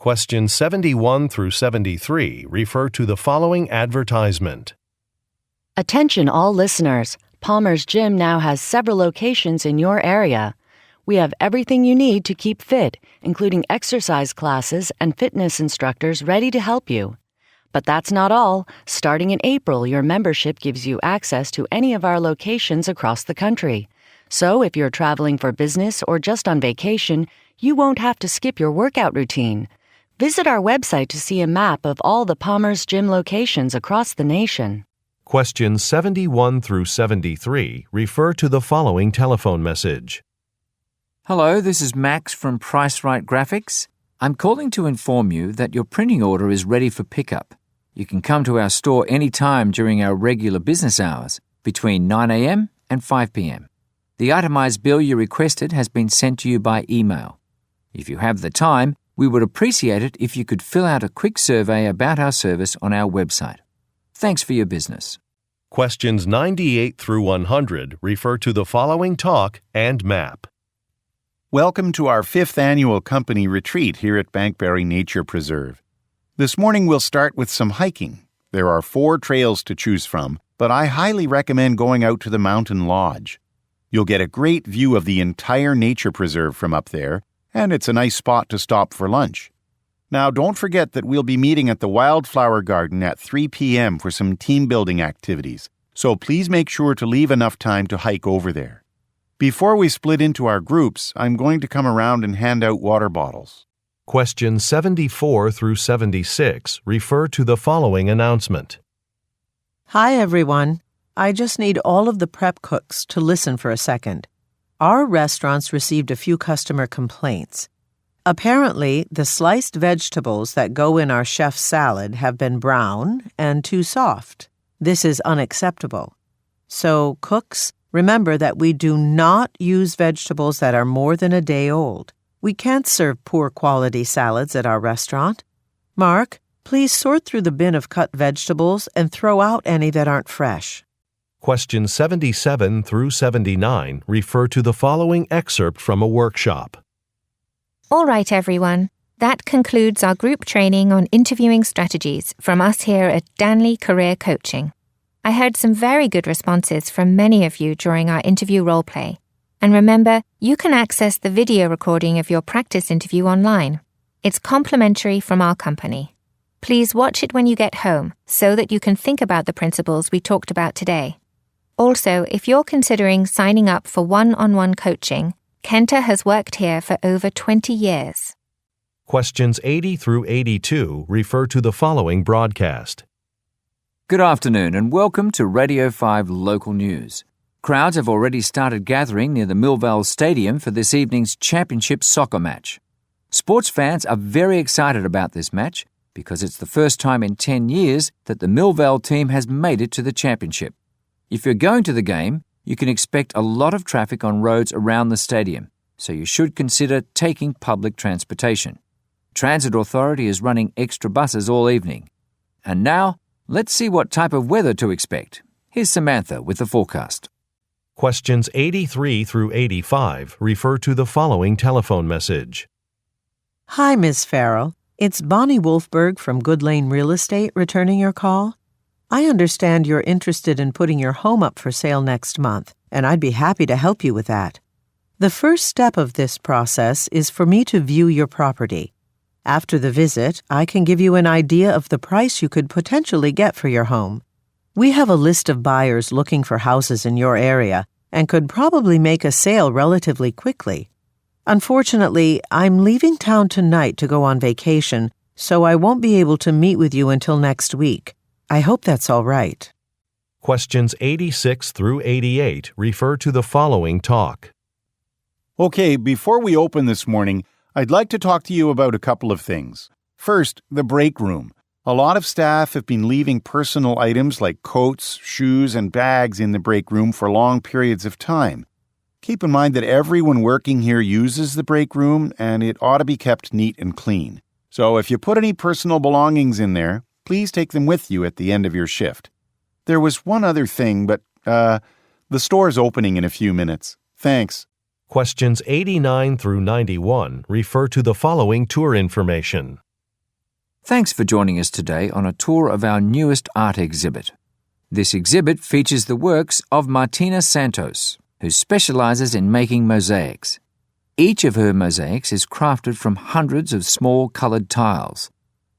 Questions 71 through 73 refer to the following advertisement. Attention all listeners. Palmer's Gym now has several locations in your area. We have everything you need to keep fit, including exercise classes and fitness instructors ready to help you. But that's not all. Starting in April, your membership gives you access to any of our locations across the country. So if you're traveling for business or just on vacation, you won't have to skip your workout routine. Visit our website to see a map of all the Palmer's Gym locations across the nation. Questions 71 through 73 refer to the following telephone message. Hello, this is Max from Price-Right Graphics. I'm calling to inform you that your printing order is ready for pickup. You can come to our store anytime during our regular business hours, between 9 a.m. and 5 p.m. The itemized bill you requested has been sent to you by email. If you have the time, we would appreciate it if you could fill out a quick survey about our service on our website. Thanks for your business. Questions 98 through 100 refer to the following talk and map. Welcome to our 5th annual company retreat here at Bankberry Nature Preserve. This morning we'll start with some hiking. There are 4 trails to choose from, but I highly recommend going out to the Mountain Lodge. You'll get a great view of the entire nature preserve from up there, and it's a nice spot to stop for lunch. Now, don't forget that we'll be meeting at the Wildflower Garden at 3 p.m. for some team-building activities, so please make sure to leave enough time to hike over there. Before we split into our groups, I'm going to come around and hand out water bottles. Questions 74 through 76 refer to the following announcement. Hi, everyone. I just need all of the prep cooks to listen for a second. Our restaurants received a few customer complaints. Apparently, the sliced vegetables that go in our chef's salad have been brown and too soft. This is unacceptable. So, cooks, remember that we do not use vegetables that are more than a day old. We can't serve poor quality salads at our restaurant. Mark, please sort through the bin of cut vegetables and throw out any that aren't fresh. Questions 77 through 79 refer to the following excerpt from a workshop. All right, everyone. That concludes our group training on interviewing strategies from us here at Danley Career Coaching. I heard some very good responses from many of you during our interview roleplay. And remember, you can access the video recording of your practice interview online. It's complimentary from our company. Please watch it when you get home so that you can think about the principles we talked about today. Also, if you're considering signing up for one-on-one coaching, Kenta has worked here for over 20 years. Questions 80 through 82 refer to the following broadcast. Good afternoon and welcome to Radio 5 Local News. Crowds have already started gathering near the Millvale Stadium for this evening's championship soccer match. Sports fans are very excited about this match because it's the first time in 10 years that the Millvale team has made it to the championship. If you're going to the game, you can expect a lot of traffic on roads around the stadium, so you should consider taking public transportation. Transit Authority is running extra buses all evening. And now, let's see what type of weather to expect. Here's Samantha with the forecast. Questions 83 through 85 refer to the following telephone message. Hi, Ms. Farrell. It's Bonnie Wolfberg from Good Lane Real Estate returning your call. I understand you're interested in putting your home up for sale next month, and I'd be happy to help you with that. The first step of this process is for me to view your property. After the visit, I can give you an idea of the price you could potentially get for your home. We have a list of buyers looking for houses in your area and could probably make a sale relatively quickly. Unfortunately, I'm leaving town tonight to go on vacation, so I won't be able to meet with you until next week. I hope that's all right. Questions 86 through 88 refer to the following talk. Okay, before we open this morning, I'd like to talk to you about a couple of things. First, the break room. A lot of staff have been leaving personal items like coats, shoes, and bags in the break room for long periods of time. Keep in mind that everyone working here uses the break room and it ought to be kept neat and clean. So if you put any personal belongings in there, please take them with you at the end of your shift. There was one other thing, but the store's opening in a few minutes. Thanks. Questions 89 through 91 refer to the following tour information. Thanks for joining us today on a tour of our newest art exhibit. This exhibit features the works of Martina Santos, who specializes in making mosaics. Each of her mosaics is crafted from hundreds of small colored tiles.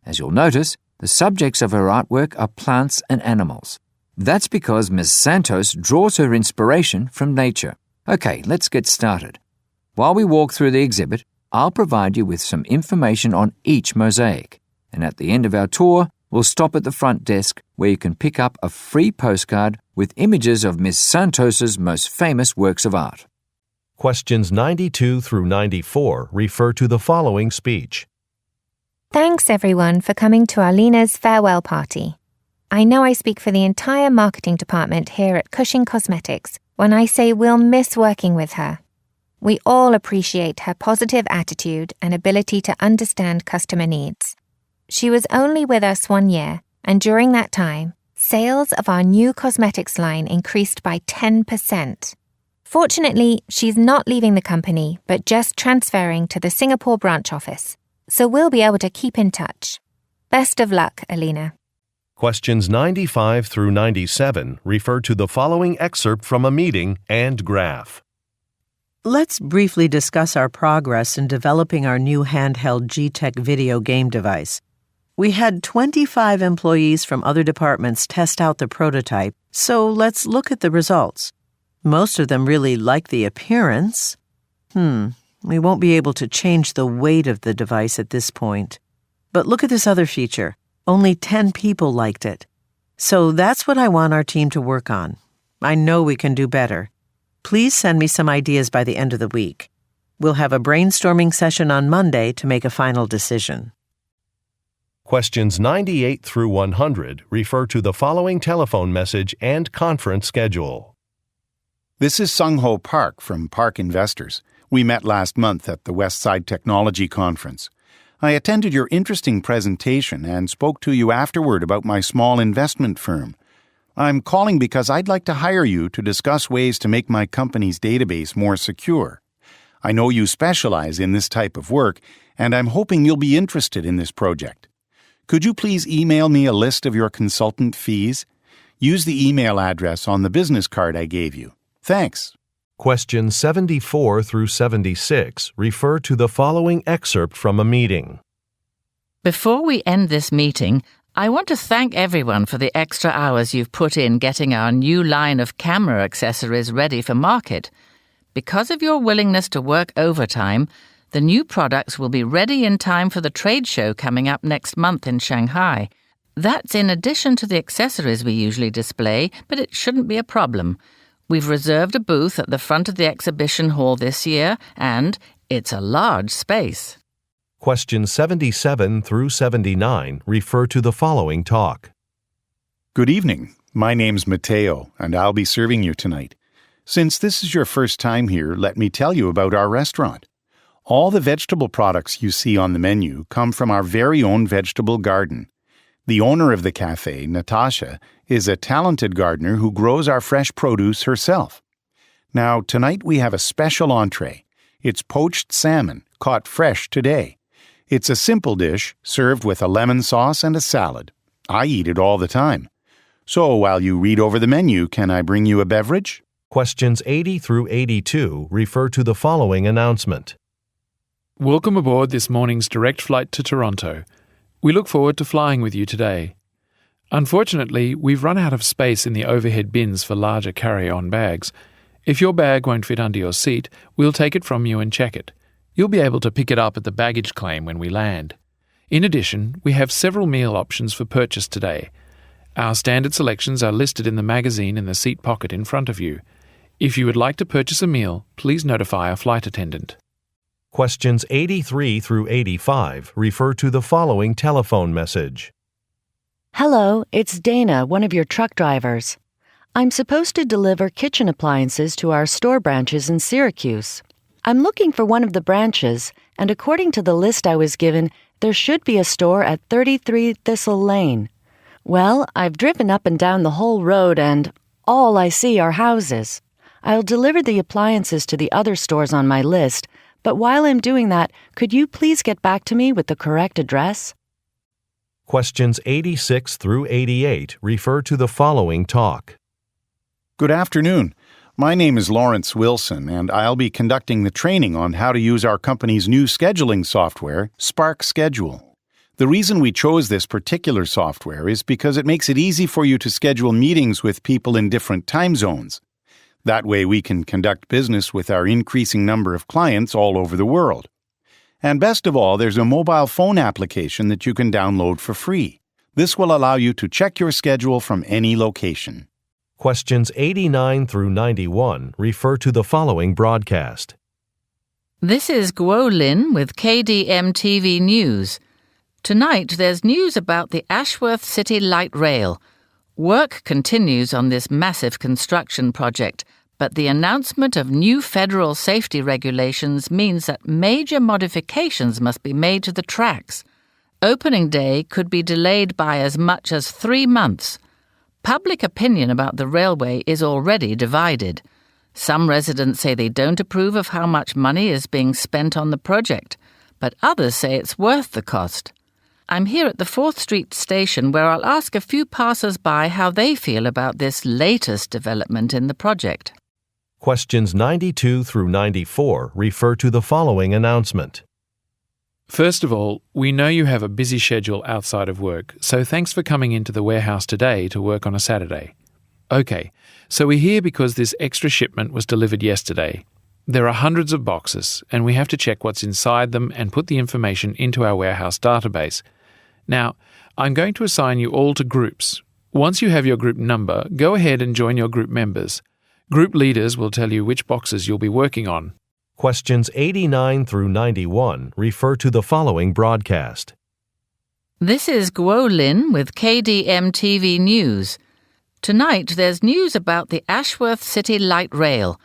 As you'll notice, the subjects of her artwork are plants and animals. That's because Ms. Santos draws her inspiration from nature. Okay, let's get started. While we walk through the exhibit, I'll provide you with some information on each mosaic. And at the end of our tour, we'll stop at the front desk where you can pick up a free postcard with images of Ms. Santos's most famous works of art. Questions 92 through 94 refer to the following speech. Thanks everyone for coming to Arlena's farewell party. I know I speak for the entire marketing department here at Cushing Cosmetics when I say we'll miss working with her. We all appreciate her positive attitude and ability to understand customer needs. She was only with us 1 year, and during that time, sales of our new cosmetics line increased by 10%. Fortunately, she's not leaving the company, but just transferring to the Singapore branch office, so we'll be able to keep in touch. Best of luck, Alina. Questions 95 through 97 refer to the following excerpt from a meeting and graph. Let's briefly discuss our progress in developing our new handheld G-Tech video game device. We had 25 employees from other departments test out the prototype, so let's look at the results. Most of them really like the appearance. We won't be able to change the weight of the device at this point. But look at this other feature. Only 10 people liked it. So that's what I want our team to work on. I know we can do better. Please send me some ideas by the end of the week. We'll have a brainstorming session on Monday to make a final decision. Questions 98 through 100 refer to the following telephone message and conference schedule. This is Sung-Ho Park from Park Investors. We met last month at the Westside Technology Conference. I attended your interesting presentation and spoke to you afterward about my small investment firm. I'm calling because I'd like to hire you to discuss ways to make my company's database more secure. I know you specialize in this type of work, and I'm hoping you'll be interested in this project. Could you please email me a list of your consultant fees? Use the email address on the business card I gave you. Thanks. Questions 74 through 76 refer to the following excerpt from a meeting. Before we end this meeting, I want to thank everyone for the extra hours you've put in getting our new line of camera accessories ready for market. Because of your willingness to work overtime, the new products will be ready in time for the trade show coming up next month in Shanghai. That's in addition to the accessories we usually display, but it shouldn't be a problem. We've reserved a booth at the front of the exhibition hall this year, and it's a large space. Questions 77 through 79 refer to the following talk. Good evening. My name's Mateo, and I'll be serving you tonight. Since this is your first time here, let me tell you about our restaurant. All the vegetable products you see on the menu come from our very own vegetable garden. The owner of the cafe, Natasha, is a talented gardener who grows our fresh produce herself. Now, tonight we have a special entree. It's poached salmon, caught fresh today. It's a simple dish served with a lemon sauce and a salad. I eat it all the time. So while you read over the menu, can I bring you a beverage? Questions 80 through 82 refer to the following announcement. Welcome aboard this morning's direct flight to Toronto. We look forward to flying with you today. Unfortunately, we've run out of space in the overhead bins for larger carry-on bags. If your bag won't fit under your seat, we'll take it from you and check it. You'll be able to pick it up at the baggage claim when we land. In addition, we have several meal options for purchase today. Our standard selections are listed in the magazine in the seat pocket in front of you. If you would like to purchase a meal, please notify a flight attendant. Questions 83 through 85 refer to the following telephone message. Hello, it's Dana, one of your truck drivers. I'm supposed to deliver kitchen appliances to our store branches in Syracuse. I'm looking for one of the branches, and according to the list I was given, there should be a store at 33 Thistle Lane. Well, I've driven up and down the whole road, and all I see are houses. I'll deliver the appliances to the other stores on my list, but while I'm doing that, could you please get back to me with the correct address? Questions 86 through 88 refer to the following talk. Good afternoon. My name is Lawrence Wilson, and I'll be conducting the training on how to use our company's new scheduling software, Spark Schedule. The reason we chose this particular software is because it makes it easy for you to schedule meetings with people in different time zones. That way we can conduct business with our increasing number of clients all over the world. And best of all, there's a mobile phone application that you can download for free. This will allow you to check your schedule from any location. Questions 89 through 91 refer to the following broadcast. This is Guo Lin with KDM TV News. Tonight there's news about the Ashworth City Light Rail. Work continues on this massive construction project, but the announcement of new federal safety regulations means that major modifications must be made to the tracks. Opening day could be delayed by as much as 3 months. Public opinion about the railway is already divided. Some residents say they don't approve of how much money is being spent on the project, but others say it's worth the cost. I'm here at the 4th Street station where I'll ask a few passers-by how they feel about this latest development in the project. Questions 92 through 94 refer to the following announcement. First of all, we know you have a busy schedule outside of work, so thanks for coming into the warehouse today to work on a Saturday. Okay, so we're here because this extra shipment was delivered yesterday. There are hundreds of boxes, and we have to check what's inside them and put the information into our warehouse database. Now, I'm going to assign you all to groups. Once you have your group number, go ahead and join your group members. Group leaders will tell you which boxes you'll be working on. Questions 89 through 91 refer to the following broadcast. This is Guo Lin with KDM TV News. Tonight there's news about the Ashworth City Light Rail.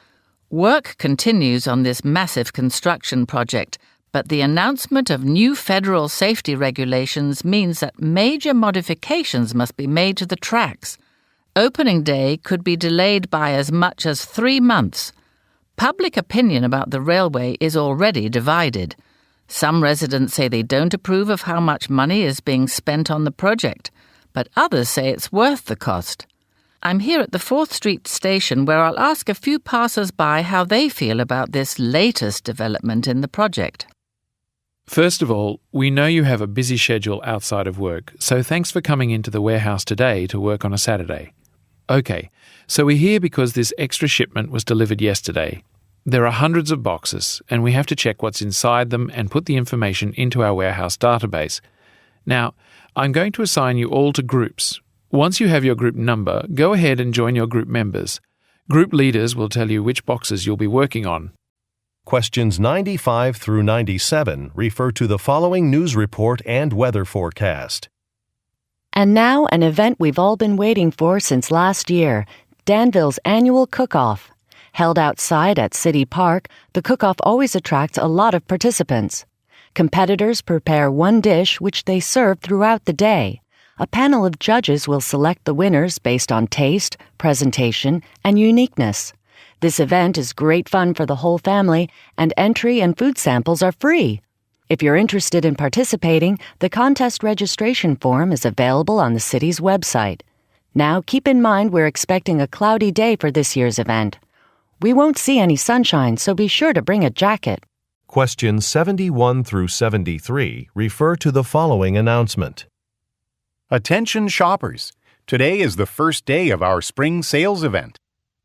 Work continues on this massive construction project, but the announcement of new federal safety regulations means that major modifications must be made to the tracks. Opening day could be delayed by as much as 3 months. Public opinion about the railway is already divided. Some residents say they don't approve of how much money is being spent on the project, but others say it's worth the cost. I'm here at the 4th Street station where I'll ask a few passers-by how they feel about this latest development in the project. First of all, we know you have a busy schedule outside of work, so thanks for coming into the warehouse today to work on a Saturday. Okay, so we're here because this extra shipment was delivered yesterday. There are hundreds of boxes, and we have to check what's inside them and put the information into our warehouse database. Now, I'm going to assign you all to groups. Once you have your group number, go ahead and join your group members. Group leaders will tell you which boxes you'll be working on. Questions 95 through 97 refer to the following news report and weather forecast. And now an event we've all been waiting for since last year, Danville's annual cook-off. Held outside at City Park, the cook-off always attracts a lot of participants. Competitors prepare one dish which they serve throughout the day. A panel of judges will select the winners based on taste, presentation, and uniqueness. This event is great fun for the whole family, and entry and food samples are free. If you're interested in participating, the contest registration form is available on the city's website. Now, keep in mind we're expecting a cloudy day for this year's event. We won't see any sunshine, so be sure to bring a jacket. Questions 71 through 73 refer to the following announcement. Attention shoppers! Today is the first day of our spring sales event.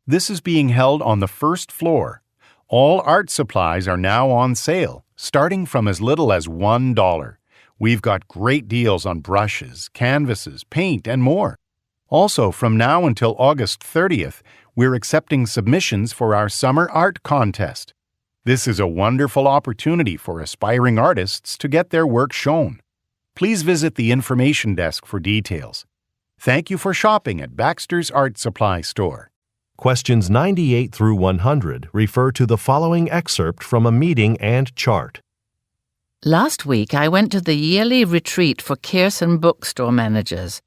This is being held on the first floor. All art supplies are now on sale, starting from as little as $1. We've got great deals on brushes, canvases, paint, and more. Also, from now until August 30th, we're accepting submissions for our summer art contest. This is a wonderful opportunity for aspiring artists to get their work shown. Please visit the information desk for details. Thank you for shopping at Baxter's Art Supply Store. Questions 98 through 100 refer to the following excerpt from a meeting and chart. Last week I went to the yearly retreat for Kearson bookstore managers.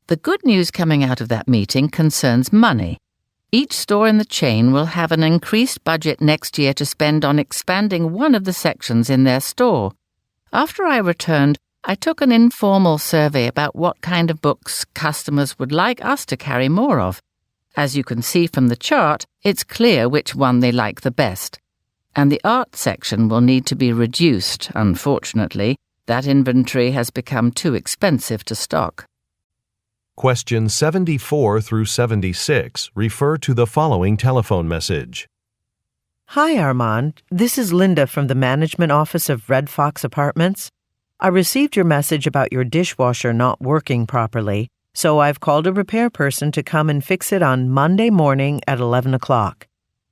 The good news coming out of that meeting concerns money. Each store in the chain will have an increased budget next year to spend on expanding one of the sections in their store. After I returned, I took an informal survey about what kind of books customers would like us to carry more of. As you can see from the chart, it's clear which one they like the best. And the art section will need to be reduced, unfortunately. That inventory has become too expensive to stock. Questions 74 through 76 refer to the following telephone message. Hi, Armand. This is Linda from the management office of Red Fox Apartments. I received your message about your dishwasher not working properly, so I've called a repair person to come and fix it on Monday morning at 11 o'clock.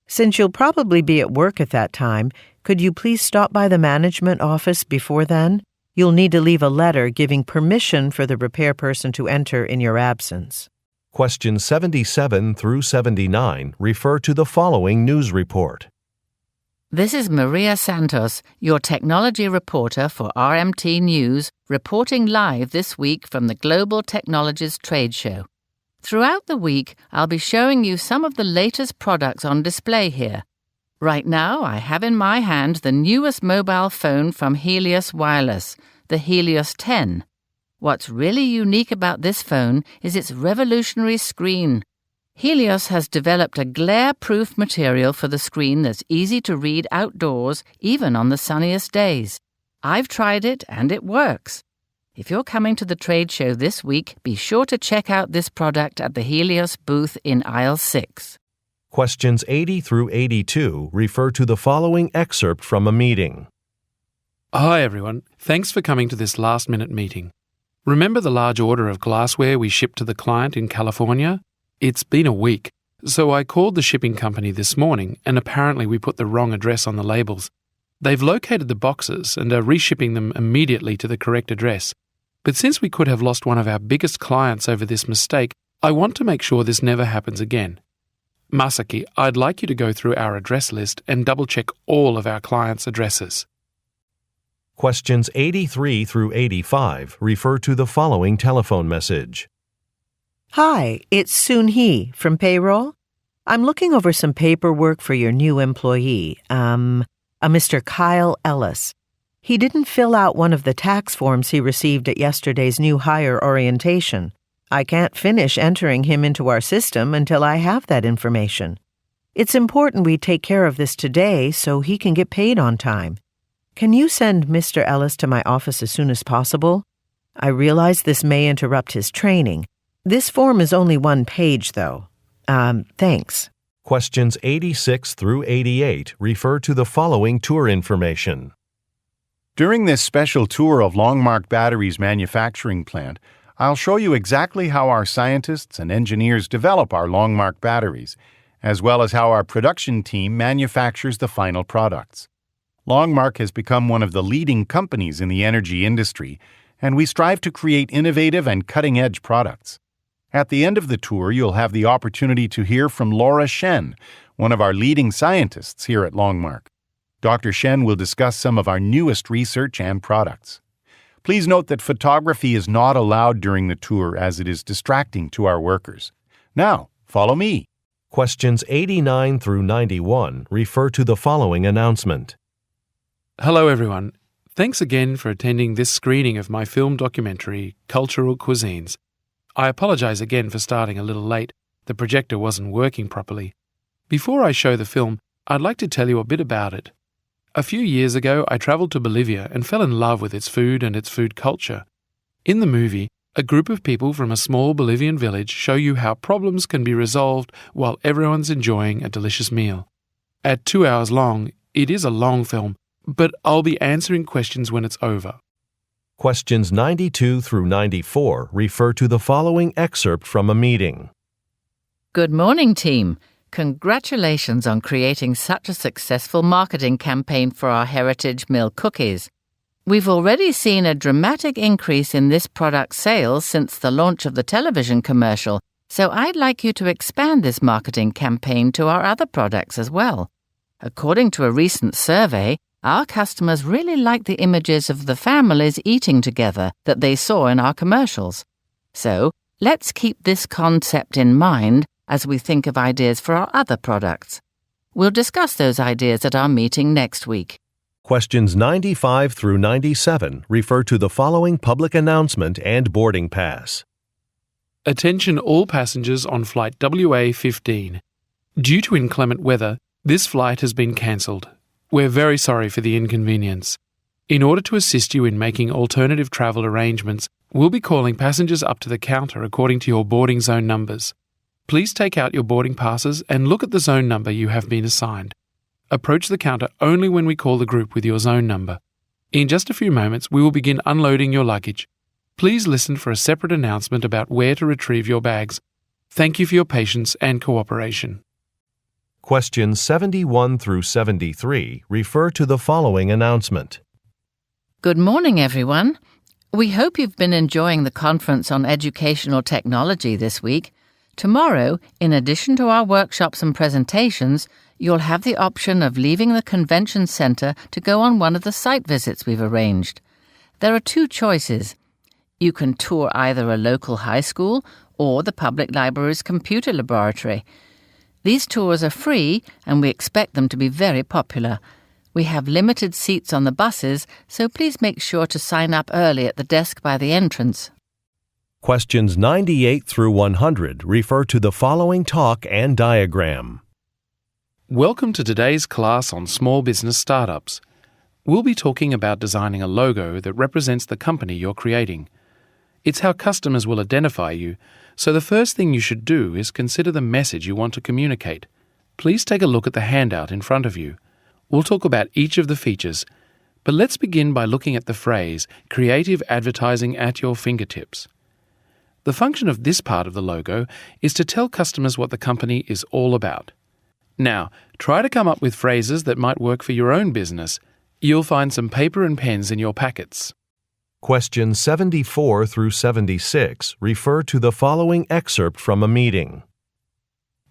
Since you'll probably be at work at that time, could you please stop by the management office before then? You'll need to leave a letter giving permission for the repair person to enter in your absence. Questions 77 through 79 refer to the following news report. This is Maria Santos, your technology reporter for RMT News, reporting live this week from the Global Technologies Trade Show. Throughout the week, I'll be showing you some of the latest products on display here. Right now, I have in my hand the newest mobile phone from Helios Wireless, the Helios 10. What's really unique about this phone is its revolutionary screen. Helios has developed a glare-proof material for the screen that's easy to read outdoors, even on the sunniest days. I've tried it and it works. If you're coming to the trade show this week, be sure to check out this product at the Helios booth in aisle 6. Questions 80 through 82 refer to the following excerpt from a meeting. Hi everyone, thanks for coming to this last-minute meeting. Remember the large order of glassware we shipped to the client in California? It's been a week, so I called the shipping company this morning and apparently we put the wrong address on the labels. They've located the boxes and are reshipping them immediately to the correct address. But since we could have lost one of our biggest clients over this mistake, I want to make sure this never happens again. Masaki, I'd like you to go through our address list and double-check all of our clients' addresses. Questions 83 through 85 refer to the following telephone message. Hi, it's Soon Hee from Payroll. I'm looking over some paperwork for your new employee, a Mr. Kyle Ellis. He didn't fill out one of the tax forms he received at yesterday's new hire orientation. I can't finish entering him into our system until I have that information. It's important we take care of this today so he can get paid on time. Can you send Mr. Ellis to my office as soon as possible? I realize this may interrupt his training. This form is only one page, though. Thanks. Questions 86 through 88 refer to the following tour information. During this special tour of Longmark Battery's manufacturing plant, I'll show you exactly how our scientists and engineers develop our Longmark batteries, as well as how our production team manufactures the final products. Longmark has become one of the leading companies in the energy industry, and we strive to create innovative and cutting-edge products. At the end of the tour, you'll have the opportunity to hear from Laura Shen, one of our leading scientists here at Longmark. Dr. Shen will discuss some of our newest research and products. Please note that photography is not allowed during the tour as it is distracting to our workers. Now, follow me. Questions 89 through 91 refer to the following announcement. Hello everyone. Thanks again for attending this screening of my film documentary, Cultural Cuisines. I apologize again for starting a little late. The projector wasn't working properly. Before I show the film, I'd like to tell you a bit about it. A few years ago, I traveled to Bolivia and fell in love with its food and its food culture. In the movie, a group of people from a small Bolivian village show you how problems can be resolved while everyone's enjoying a delicious meal. At 2 hours long, it is a long film, but I'll be answering questions when it's over. Questions 92 through 94 refer to the following excerpt from a meeting. Good morning, team. Congratulations on creating such a successful marketing campaign for our Heritage Mill cookies. We've already seen a dramatic increase in this product's sales since the launch of the television commercial, so I'd like you to expand this marketing campaign to our other products as well. According to a recent survey, our customers really like the images of the families eating together that they saw in our commercials. So, let's keep this concept in mind as we think of ideas for our other products. We'll discuss those ideas at our meeting next week. Questions 95 through 97 refer to the following public announcement and boarding pass. Attention all passengers on flight WA15. Due to inclement weather, this flight has been cancelled. We're very sorry for the inconvenience. In order to assist you in making alternative travel arrangements, we'll be calling passengers up to the counter according to your boarding zone numbers. Please take out your boarding passes and look at the zone number you have been assigned. Approach the counter only when we call the group with your zone number. In just a few moments, we will begin unloading your luggage. Please listen for a separate announcement about where to retrieve your bags. Thank you for your patience and cooperation. Questions 71 through 73 refer to the following announcement. Good morning, everyone. We hope you've been enjoying the conference on educational technology this week. Tomorrow, in addition to our workshops and presentations, you'll have the option of leaving the convention centre to go on one of the site visits we've arranged. There are two choices. You can tour either a local high school or the public library's computer laboratory. These tours are free and we expect them to be very popular. We have limited seats on the buses, so please make sure to sign up early at the desk by the entrance. Questions 98 through 100 refer to the following talk and diagram. Welcome to today's class on small business startups. We'll be talking about designing a logo that represents the company you're creating. It's how customers will identify you, so the first thing you should do is consider the message you want to communicate. Please take a look at the handout in front of you. We'll talk about each of the features, but let's begin by looking at the phrase, creative advertising at your fingertips. The function of this part of the logo is to tell customers what the company is all about. Now, try to come up with phrases that might work for your own business. You'll find some paper and pens in your packets. Questions 74 through 76 refer to the following excerpt from a meeting.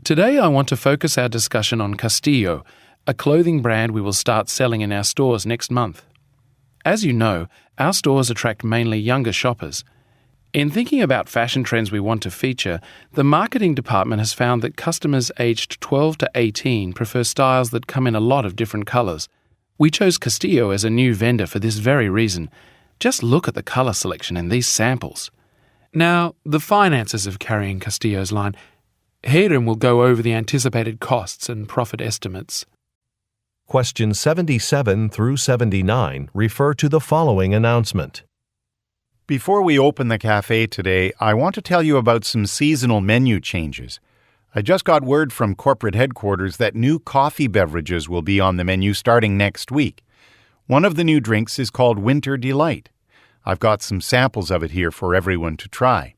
Today I want to focus our discussion on Castillo, a clothing brand we will start selling in our stores next month. As you know, our stores attract mainly younger shoppers. In thinking about fashion trends we want to feature, the marketing department has found that customers aged 12 to 18 prefer styles that come in a lot of different colours. We chose Castillo as a new vendor for this very reason. Just look at the colour selection in these samples. Now, the finances of carrying Castillo's line. Hayden will go over the anticipated costs and profit estimates. Questions 77 through 79 refer to the following announcement. Before we open the cafe today, I want to tell you about some seasonal menu changes. I just got word from corporate headquarters that new coffee beverages will be on the menu starting next week. One of the new drinks is called Winter Delight. I've got some samples of it here for everyone to try.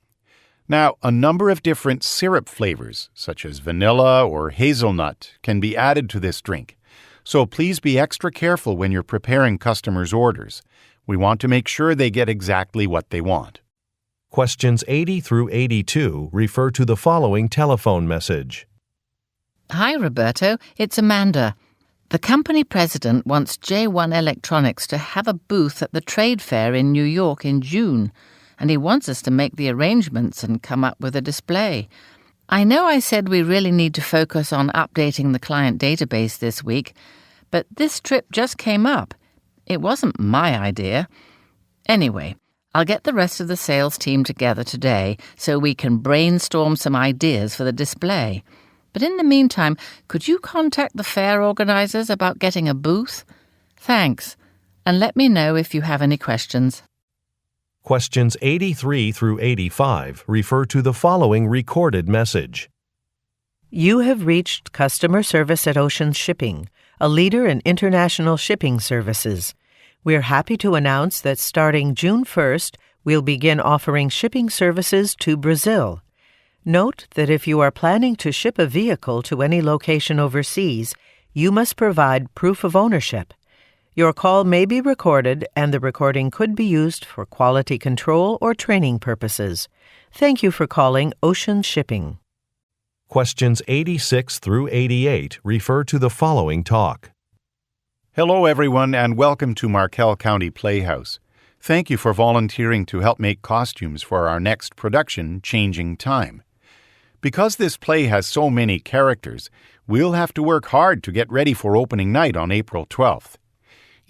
Now, a number of different syrup flavors, such as vanilla or hazelnut, can be added to this drink. So please be extra careful when you're preparing customers' orders. We want to make sure they get exactly what they want. Questions 80 through 82 refer to the following telephone message. Hi, Roberto. It's Amanda. The company president wants J1 Electronics to have a booth at the trade fair in New York in June, and he wants us to make the arrangements and come up with a display. I know I said we really need to focus on updating the client database this week, but this trip just came up. It wasn't my idea. Anyway, I'll get the rest of the sales team together today so we can brainstorm some ideas for the display. But in the meantime, could you contact the fair organisers about getting a booth? Thanks, and let me know if you have any questions. Questions 83 through 85 refer to the following recorded message. You have reached customer service at Ocean Shipping, a leader in international shipping services. We're happy to announce that starting June 1st, we'll begin offering shipping services to Brazil. Note that if you are planning to ship a vehicle to any location overseas, you must provide proof of ownership. Your call may be recorded, and the recording could be used for quality control or training purposes. Thank you for calling Ocean Shipping. Questions 86 through 88 refer to the following talk. Hello, everyone, and welcome to Markel County Playhouse. Thank you for volunteering to help make costumes for our next production, Changing Time. Because this play has so many characters, we'll have to work hard to get ready for opening night on April 12th.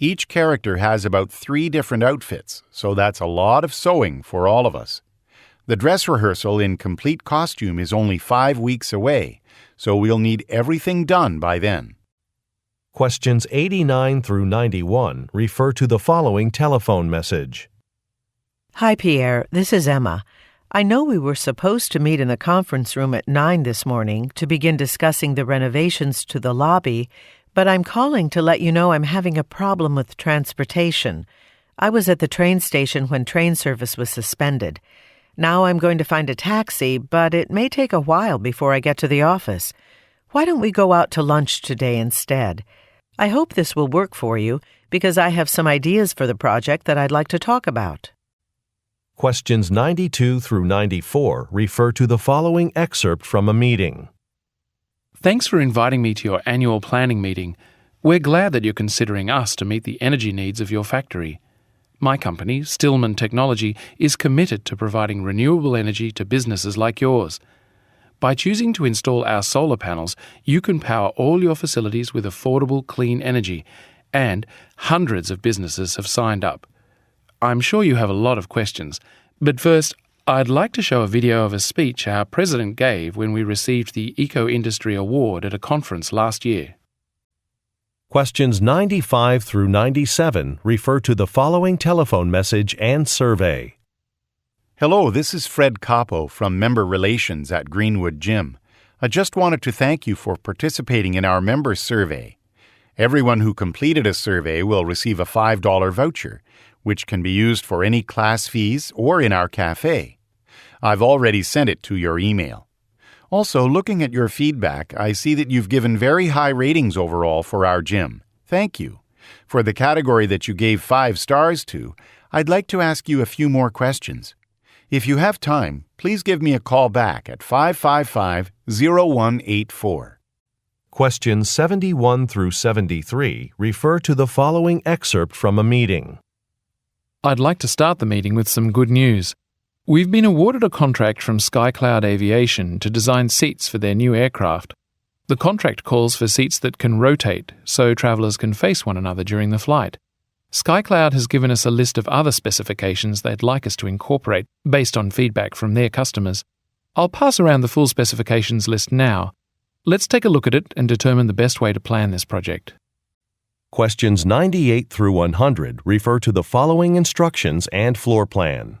Each character has about 3 different outfits, so that's a lot of sewing for all of us. The dress rehearsal in complete costume is only 5 weeks away, so we'll need everything done by then. Questions 89 through 91 refer to the following telephone message. Hi, Pierre. This is Emma. I know we were supposed to meet in the conference room at 9 this morning to begin discussing the renovations to the lobby, but I'm calling to let you know I'm having a problem with transportation. I was at the train station when train service was suspended. Now I'm going to find a taxi, but it may take a while before I get to the office. Why don't we go out to lunch today instead? I hope this will work for you, because I have some ideas for the project that I'd like to talk about. Questions 92 through 94 refer to the following excerpt from a meeting. Thanks for inviting me to your annual planning meeting. We're glad that you're considering us to meet the energy needs of your factory. My company, Stillman Technology, is committed to providing renewable energy to businesses like yours. By choosing to install our solar panels, you can power all your facilities with affordable, clean energy, and hundreds of businesses have signed up. I'm sure you have a lot of questions, but first, I'd like to show a video of a speech our president gave when we received the Eco Industry Award at a conference last year. Questions 95 through 97 refer to the following telephone message and survey. Hello, this is Fred Capo from Member Relations at Greenwood Gym. I just wanted to thank you for participating in our member survey. Everyone who completed a survey will receive a $5 voucher, which can be used for any class fees or in our cafe. I've already sent it to your email. Also, looking at your feedback, I see that you've given very high ratings overall for our gym. Thank you. For the category that you gave 5 stars to, I'd like to ask you a few more questions. If you have time, please give me a call back at 555-0184. Questions 71 through 73 refer to the following excerpt from a meeting. I'd like to start the meeting with some good news. We've been awarded a contract from SkyCloud Aviation to design seats for their new aircraft. The contract calls for seats that can rotate so travellers can face one another during the flight. SkyCloud has given us a list of other specifications they'd like us to incorporate based on feedback from their customers. I'll pass around the full specifications list now. Let's take a look at it and determine the best way to plan this project. Questions 98 through 100 refer to the following instructions and floor plan.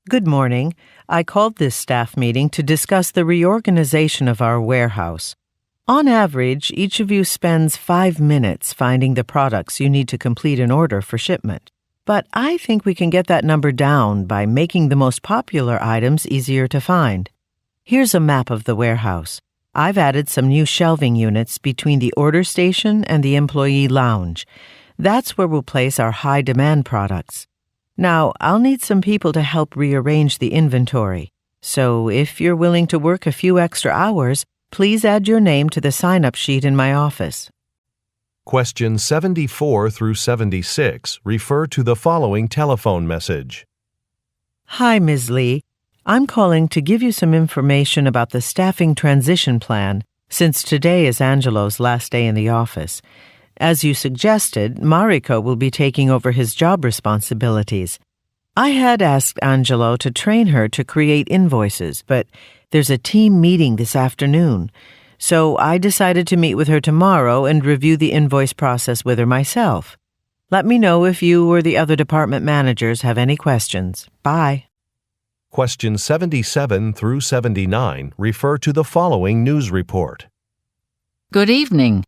Good morning. I called this staff meeting to discuss the reorganization of our warehouse. On average, each of you spends 5 minutes finding the products you need to complete an order for shipment. But I think we can get that number down by making the most popular items easier to find. Here's a map of the warehouse. I've added some new shelving units between the order station and the employee lounge. That's where we'll place our high-demand products. Now, I'll need some people to help rearrange the inventory. So if you're willing to work a few extra hours, please add your name to the sign-up sheet in my office. Questions 74 through 76 refer to the following telephone message. Hi, Ms. Lee. I'm calling to give you some information about the staffing transition plan, since today is Angelo's last day in the office. As you suggested, Mariko will be taking over his job responsibilities. I had asked Angelo to train her to create invoices, but there's a team meeting this afternoon. So I decided to meet with her tomorrow and review the invoice process with her myself. Let me know if you or the other department managers have any questions. Bye. Questions 77 through 79 refer to the following news report. Good evening.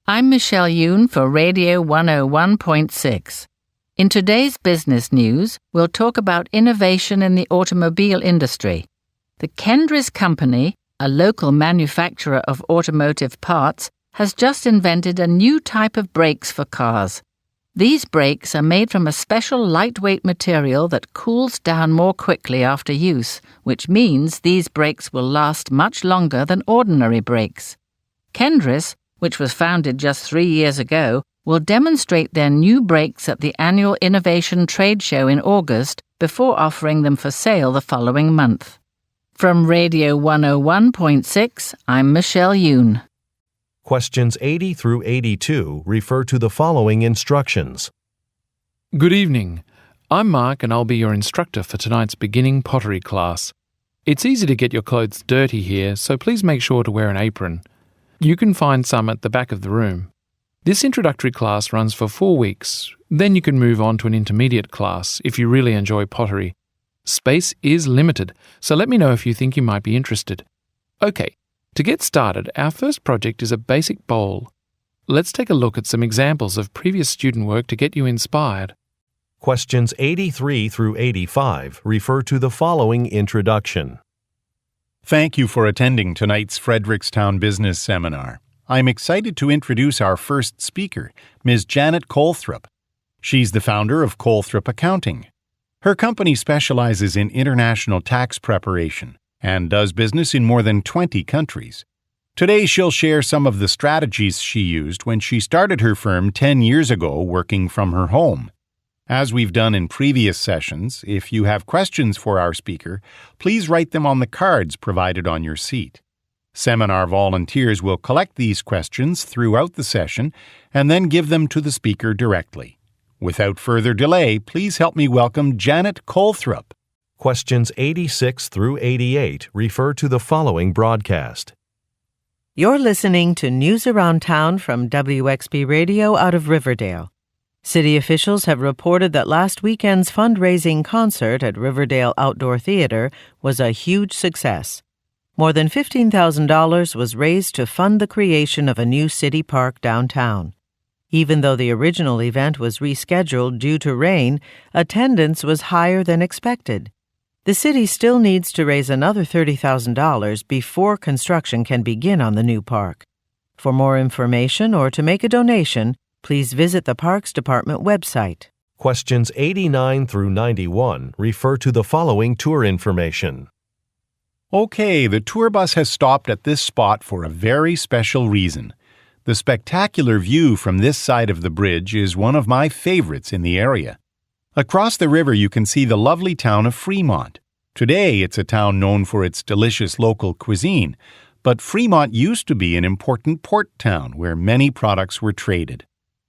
I'm Michelle Yoon for Radio 101.6. In today's business news, we'll talk about innovation in the automobile industry. The Kendris Company, a local manufacturer of automotive parts, has just invented a new type of brakes for cars. These brakes are made from a special lightweight material that cools down more quickly after use, which means these brakes will last much longer than ordinary brakes. Kendris, which was founded just 3 years ago, will demonstrate their new brakes at the annual Innovation Trade Show in August before offering them for sale the following month. From Radio 101.6, I'm Michelle Yoon. Questions 80 through 82 refer to the following instructions. Good evening. I'm Mark and I'll be your instructor for tonight's beginning pottery class. It's easy to get your clothes dirty here, so please make sure to wear an apron. You can find some at the back of the room. This introductory class runs for 4 weeks. Then you can move on to an intermediate class if you really enjoy pottery. Space is limited, so let me know if you think you might be interested. Okay, to get started, our first project is a basic bowl. Let's take a look at some examples of previous student work to get you inspired. Questions 83 through 85 refer to the following introduction. Thank you for attending tonight's Frederickstown Business Seminar. I'm excited to introduce our first speaker, Ms. Janet Colthrop. She's the founder of Colthrop Accounting. Her company specializes in international tax preparation and does business in more than 20 countries. Today she'll share some of the strategies she used when she started her firm 10 years ago working from her home. As we've done in previous sessions, if you have questions for our speaker, please write them on the cards provided on your seat. Seminar volunteers will collect these questions throughout the session and then give them to the speaker directly. Without further delay, please help me welcome Janet Colthrop. Questions 86 through 88 refer to the following broadcast. You're listening to News Around Town from WXB Radio out of Riverdale. City officials have reported that last weekend's fundraising concert at Riverdale Outdoor Theater was a huge success. More than $15,000 was raised to fund the creation of a new city park downtown. Even though the original event was rescheduled due to rain, attendance was higher than expected. The city still needs to raise another $30,000 before construction can begin on the new park. For more information or to make a donation, please visit the Parks Department website. Questions 89 through 91 refer to the following tour information. Okay, the tour bus has stopped at this spot for a very special reason. The spectacular view from this side of the bridge is one of my favorites in the area. Across the river you can see the lovely town of Fremont. Today it's a town known for its delicious local cuisine, but Fremont used to be an important port town where many products were traded.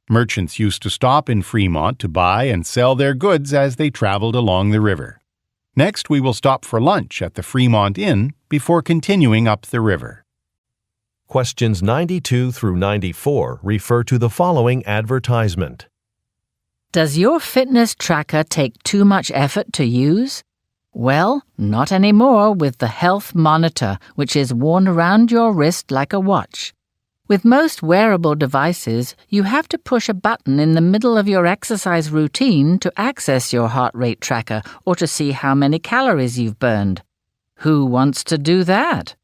Merchants used to stop in Fremont to buy and sell their goods as they traveled along the river. Next, we will stop for lunch at the Fremont Inn before continuing up the river. Questions 92 through 94 refer to the following advertisement. Does your fitness tracker take too much effort to use? Well, not anymore with the Health Monitor, which is worn around your wrist like a watch. With most wearable devices, you have to push a button in the middle of your exercise routine to access your heart rate tracker or to see how many calories you've burned. Who wants to do that?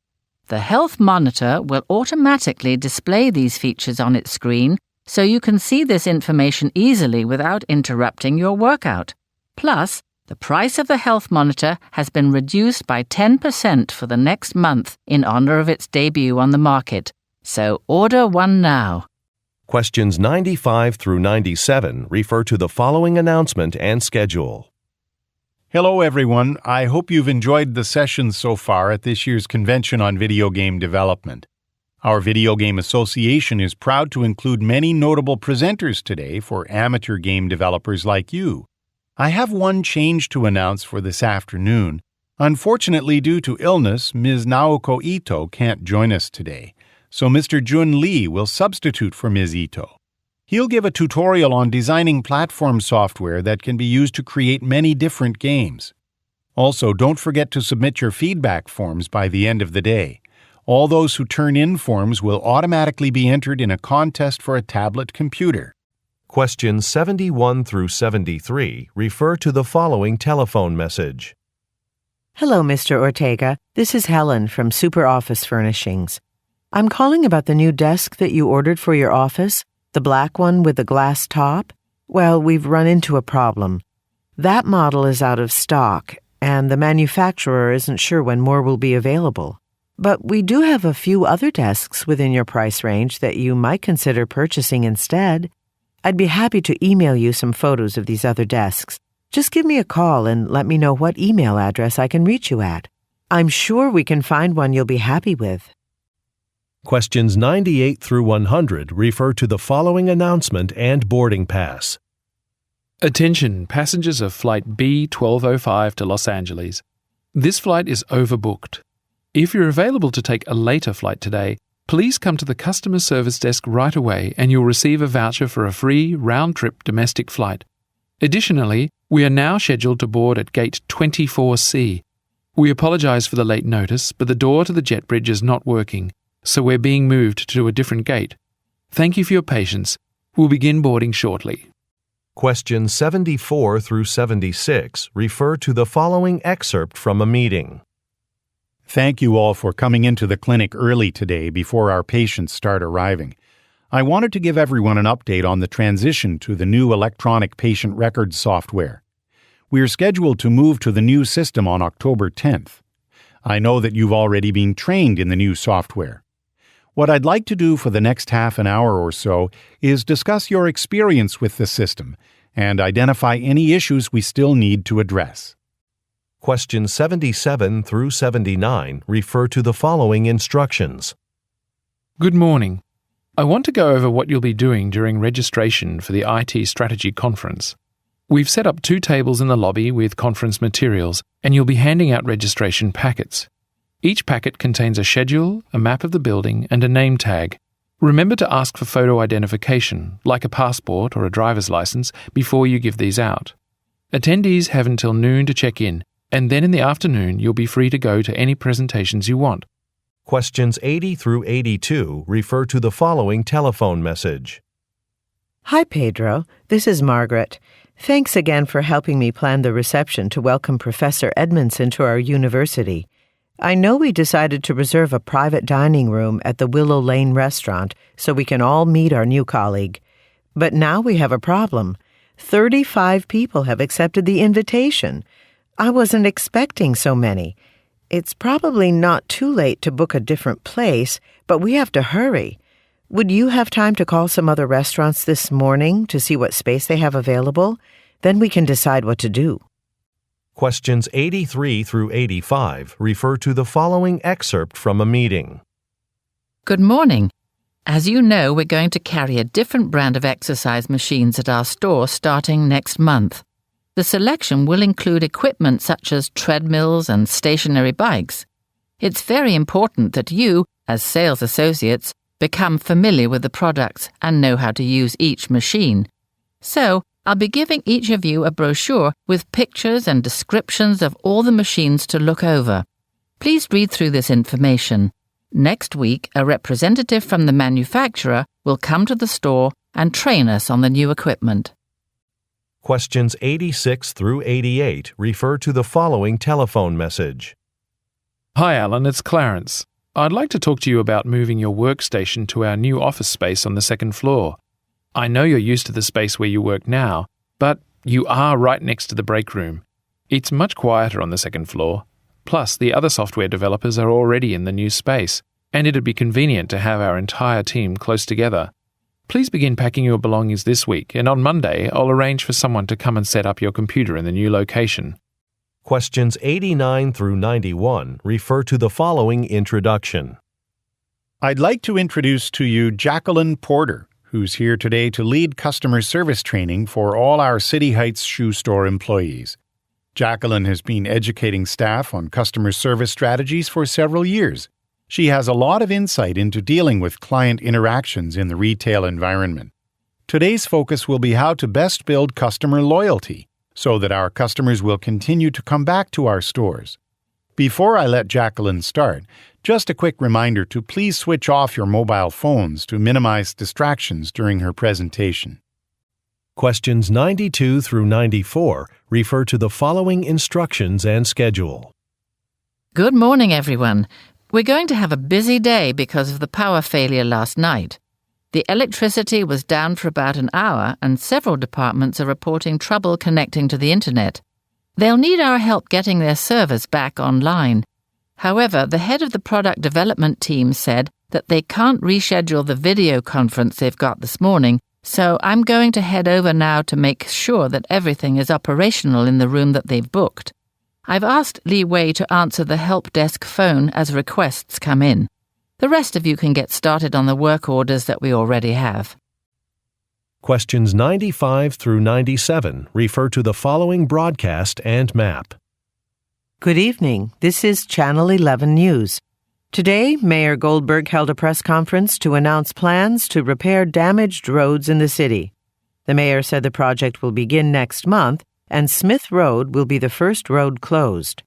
The Health Monitor will automatically display these features on its screen so you can see this information easily without interrupting your workout. Plus, the price of the Health Monitor has been reduced by 10% for the next month in honor of its debut on the market. So order one now. Questions 95 through 97 refer to the following announcement and schedule. Hello everyone, I hope you've enjoyed the sessions so far at this year's Convention on Video Game Development. Our Video Game Association is proud to include many notable presenters today for amateur game developers like you. I have one change to announce for this afternoon. Unfortunately, due to illness, Ms. Naoko Ito can't join us today. So Mr. Jun Lee will substitute for Ms. Ito. He'll give a tutorial on designing platform software that can be used to create many different games. Also, don't forget to submit your feedback forms by the end of the day. All those who turn in forms will automatically be entered in a contest for a tablet computer. Questions 71 through 73 refer to the following telephone message. Hello, Mr. Ortega. This is Helen from Super Office Furnishings. I'm calling about the new desk that you ordered for your office, the black one with the glass top. Well, we've run into a problem. That model is out of stock, and the manufacturer isn't sure when more will be available. But we do have a few other desks within your price range that you might consider purchasing instead. I'd be happy to email you some photos of these other desks. Just give me a call and let me know what email address I can reach you at. I'm sure we can find one you'll be happy with. Questions 98 through 100 refer to the following announcement and boarding pass. Attention, passengers of Flight B1205 to Los Angeles. This flight is overbooked. If you're available to take a later flight today, please come to the customer service desk right away and you'll receive a voucher for a free round-trip domestic flight. Additionally, we are now scheduled to board at gate 24C. We apologize for the late notice, but the door to the jet bridge is not working, so we're being moved to a different gate. Thank you for your patience. We'll begin boarding shortly. Questions 74 through 76 refer to the following excerpt from a meeting. Thank you all for coming into the clinic early today before our patients start arriving. I wanted to give everyone an update on the transition to the new electronic patient records software. We are scheduled to move to the new system on October 10th. I know that you've already been trained in the new software. What I'd like to do for the next half an hour or so is discuss your experience with the system and identify any issues we still need to address. Questions 77 through 79 refer to the following instructions. Good morning. I want to go over what you'll be doing during registration for the IT Strategy Conference. We've set up 2 tables in the lobby with conference materials, and you'll be handing out registration packets. Each packet contains a schedule, a map of the building, and a name tag. Remember to ask for photo identification, like a passport or a driver's license, before you give these out. Attendees have until noon to check in, and then in the afternoon you'll be free to go to any presentations you want. Questions 80 through 82 refer to the following telephone message. Hi, Pedro. This is Margaret. Thanks again for helping me plan the reception to welcome Professor Edmondson to our university. I know we decided to reserve a private dining room at the Willow Lane restaurant so we can all meet our new colleague. But now we have a problem. 35 people have accepted the invitation. I wasn't expecting so many. It's probably not too late to book a different place, but we have to hurry. Would you have time to call some other restaurants this morning to see what space they have available? Then we can decide what to do. Questions 83 through 85 refer to the following excerpt from a meeting. Good morning. As you know, we're going to carry a different brand of exercise machines at our store starting next month. The selection will include equipment such as treadmills and stationary bikes. It's very important that you, as sales associates, become familiar with the products and know how to use each machine. So, I'll be giving each of you a brochure with pictures and descriptions of all the machines to look over. Please read through this information. Next week, a representative from the manufacturer will come to the store and train us on the new equipment. Questions 86 through 88 refer to the following telephone message. Hi, Alan. It's Clarence. I'd like to talk to you about moving your workstation to our new office space on the 2nd floor. I know you're used to the space where you work now, but you are right next to the break room. It's much quieter on the 2nd floor. Plus, the other software developers are already in the new space, and it'd be convenient to have our entire team close together. Please begin packing your belongings this week, and on Monday, I'll arrange for someone to come and set up your computer in the new location. Questions 89 through 91 refer to the following introduction. I'd like to introduce to you Jacqueline Porter, who's here today to lead customer service training for all our City Heights shoe store employees. Jacqueline has been educating staff on customer service strategies for several years. She has a lot of insight into dealing with client interactions in the retail environment. Today's focus will be how to best build customer loyalty so that our customers will continue to come back to our stores. Before I let Jacqueline start, just a quick reminder to please switch off your mobile phones to minimize distractions during her presentation. Questions 92 through 94 refer to the following instructions and schedule. Good morning, everyone. We're going to have a busy day because of the power failure last night. The electricity was down for about an hour and several departments are reporting trouble connecting to the internet. They'll need our help getting their servers back online. However, the head of the product development team said that they can't reschedule the video conference they've got this morning, so I'm going to head over now to make sure that everything is operational in the room that they've booked. I've asked Lee Wei to answer the help desk phone as requests come in. The rest of you can get started on the work orders that we already have. Questions 95 through 97 refer to the following broadcast and map. Good evening. This is Channel 11 News. Today, Mayor Goldberg held a press conference to announce plans to repair damaged roads in the city. The mayor said the project will begin next month, and Smith Road will be the first road closed.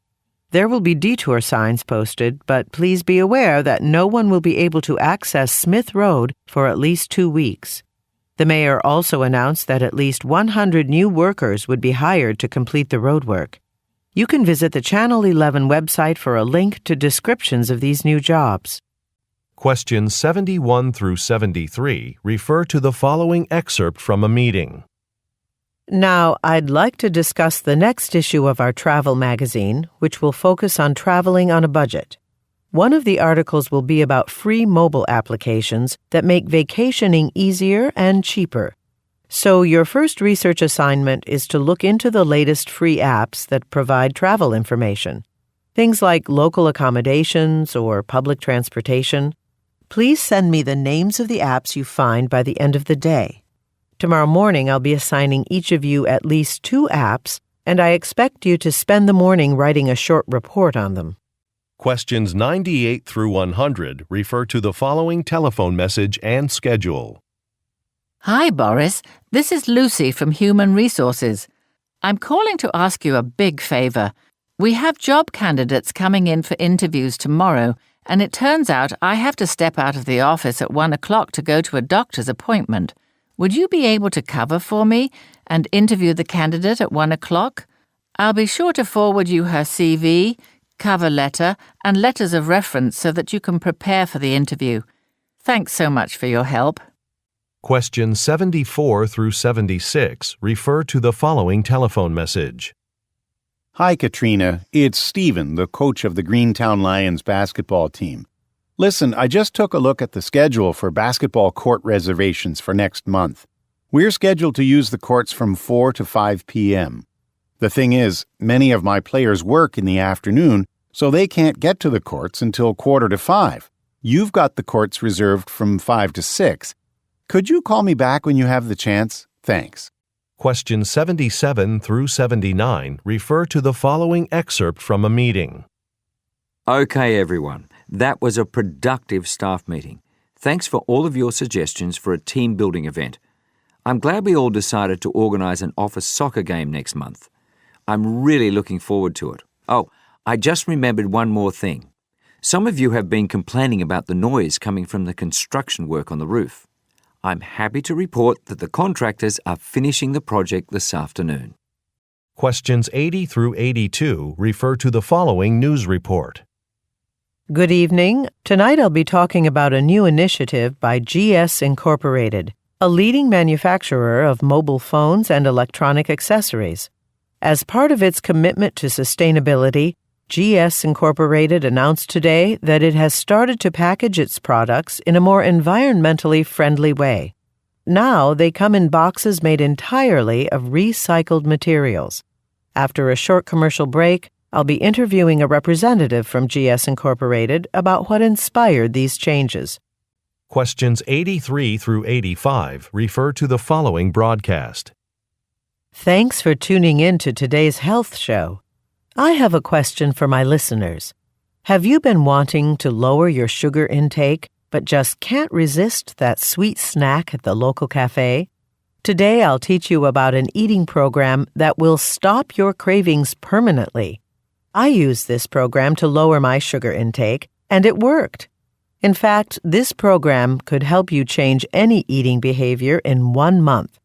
There will be detour signs posted, but please be aware that no one will be able to access Smith Road for at least 2 weeks. The mayor also announced that at least 100 new workers would be hired to complete the roadwork. You can visit the Channel 11 website for a link to descriptions of these new jobs. Questions 71 through 73 refer to the following excerpt from a meeting. Now, I'd like to discuss the next issue of our travel magazine, which will focus on traveling on a budget. One of the articles will be about free mobile applications that make vacationing easier and cheaper. So your first research assignment is to look into the latest free apps that provide travel information. Things like local accommodations or public transportation. Please send me the names of the apps you find by the end of the day. Tomorrow morning, I'll be assigning each of you at least 2 apps, and I expect you to spend the morning writing a short report on them. Questions 98 through 100 refer to the following telephone message and schedule. Hi, Boris. This is Lucy from Human Resources. I'm calling to ask you a big favor. We have job candidates coming in for interviews tomorrow, and it turns out I have to step out of the office at 1 o'clock to go to a doctor's appointment. Would you be able to cover for me and interview the candidate at 1 o'clock? I'll be sure to forward you her CV, cover letter, and letters of reference so that you can prepare for the interview. Thanks so much for your help. Questions 74 through 76 refer to the following telephone message. Hi, Katrina. It's Stephen, the coach of the Greentown Lions basketball team. Listen, I just took a look at the schedule for basketball court reservations for next month. We're scheduled to use the courts from 4 to 5 p.m. The thing is, many of my players work in the afternoon, so they can't get to the courts until 4:45. You've got the courts reserved from 5 to 6. Could you call me back when you have the chance? Thanks. Questions 77 through 79 refer to the following excerpt from a meeting. Okay, everyone. That was a productive staff meeting. Thanks for all of your suggestions for a team-building event. I'm glad we all decided to organise an office soccer game next month. I'm really looking forward to it. Oh, I just remembered one more thing. Some of you have been complaining about the noise coming from the construction work on the roof. I'm happy to report that the contractors are finishing the project this afternoon. Questions 80 through 82 refer to the following news report. Good evening. Tonight I'll be talking about a new initiative by GS Incorporated, a leading manufacturer of mobile phones and electronic accessories. As part of its commitment to sustainability, GS Incorporated announced today that it has started to package its products in a more environmentally friendly way. Now they come in boxes made entirely of recycled materials. After a short commercial break, I'll be interviewing a representative from GS Incorporated about what inspired these changes. Questions 83 through 85 refer to the following broadcast. Thanks for tuning in to today's health show. I have a question for my listeners. Have you been wanting to lower your sugar intake, but just can't resist that sweet snack at the local cafe? Today I'll teach you about an eating program that will stop your cravings permanently. I used this program to lower my sugar intake, and it worked. In fact, this program could help you change any eating behavior in 1 month.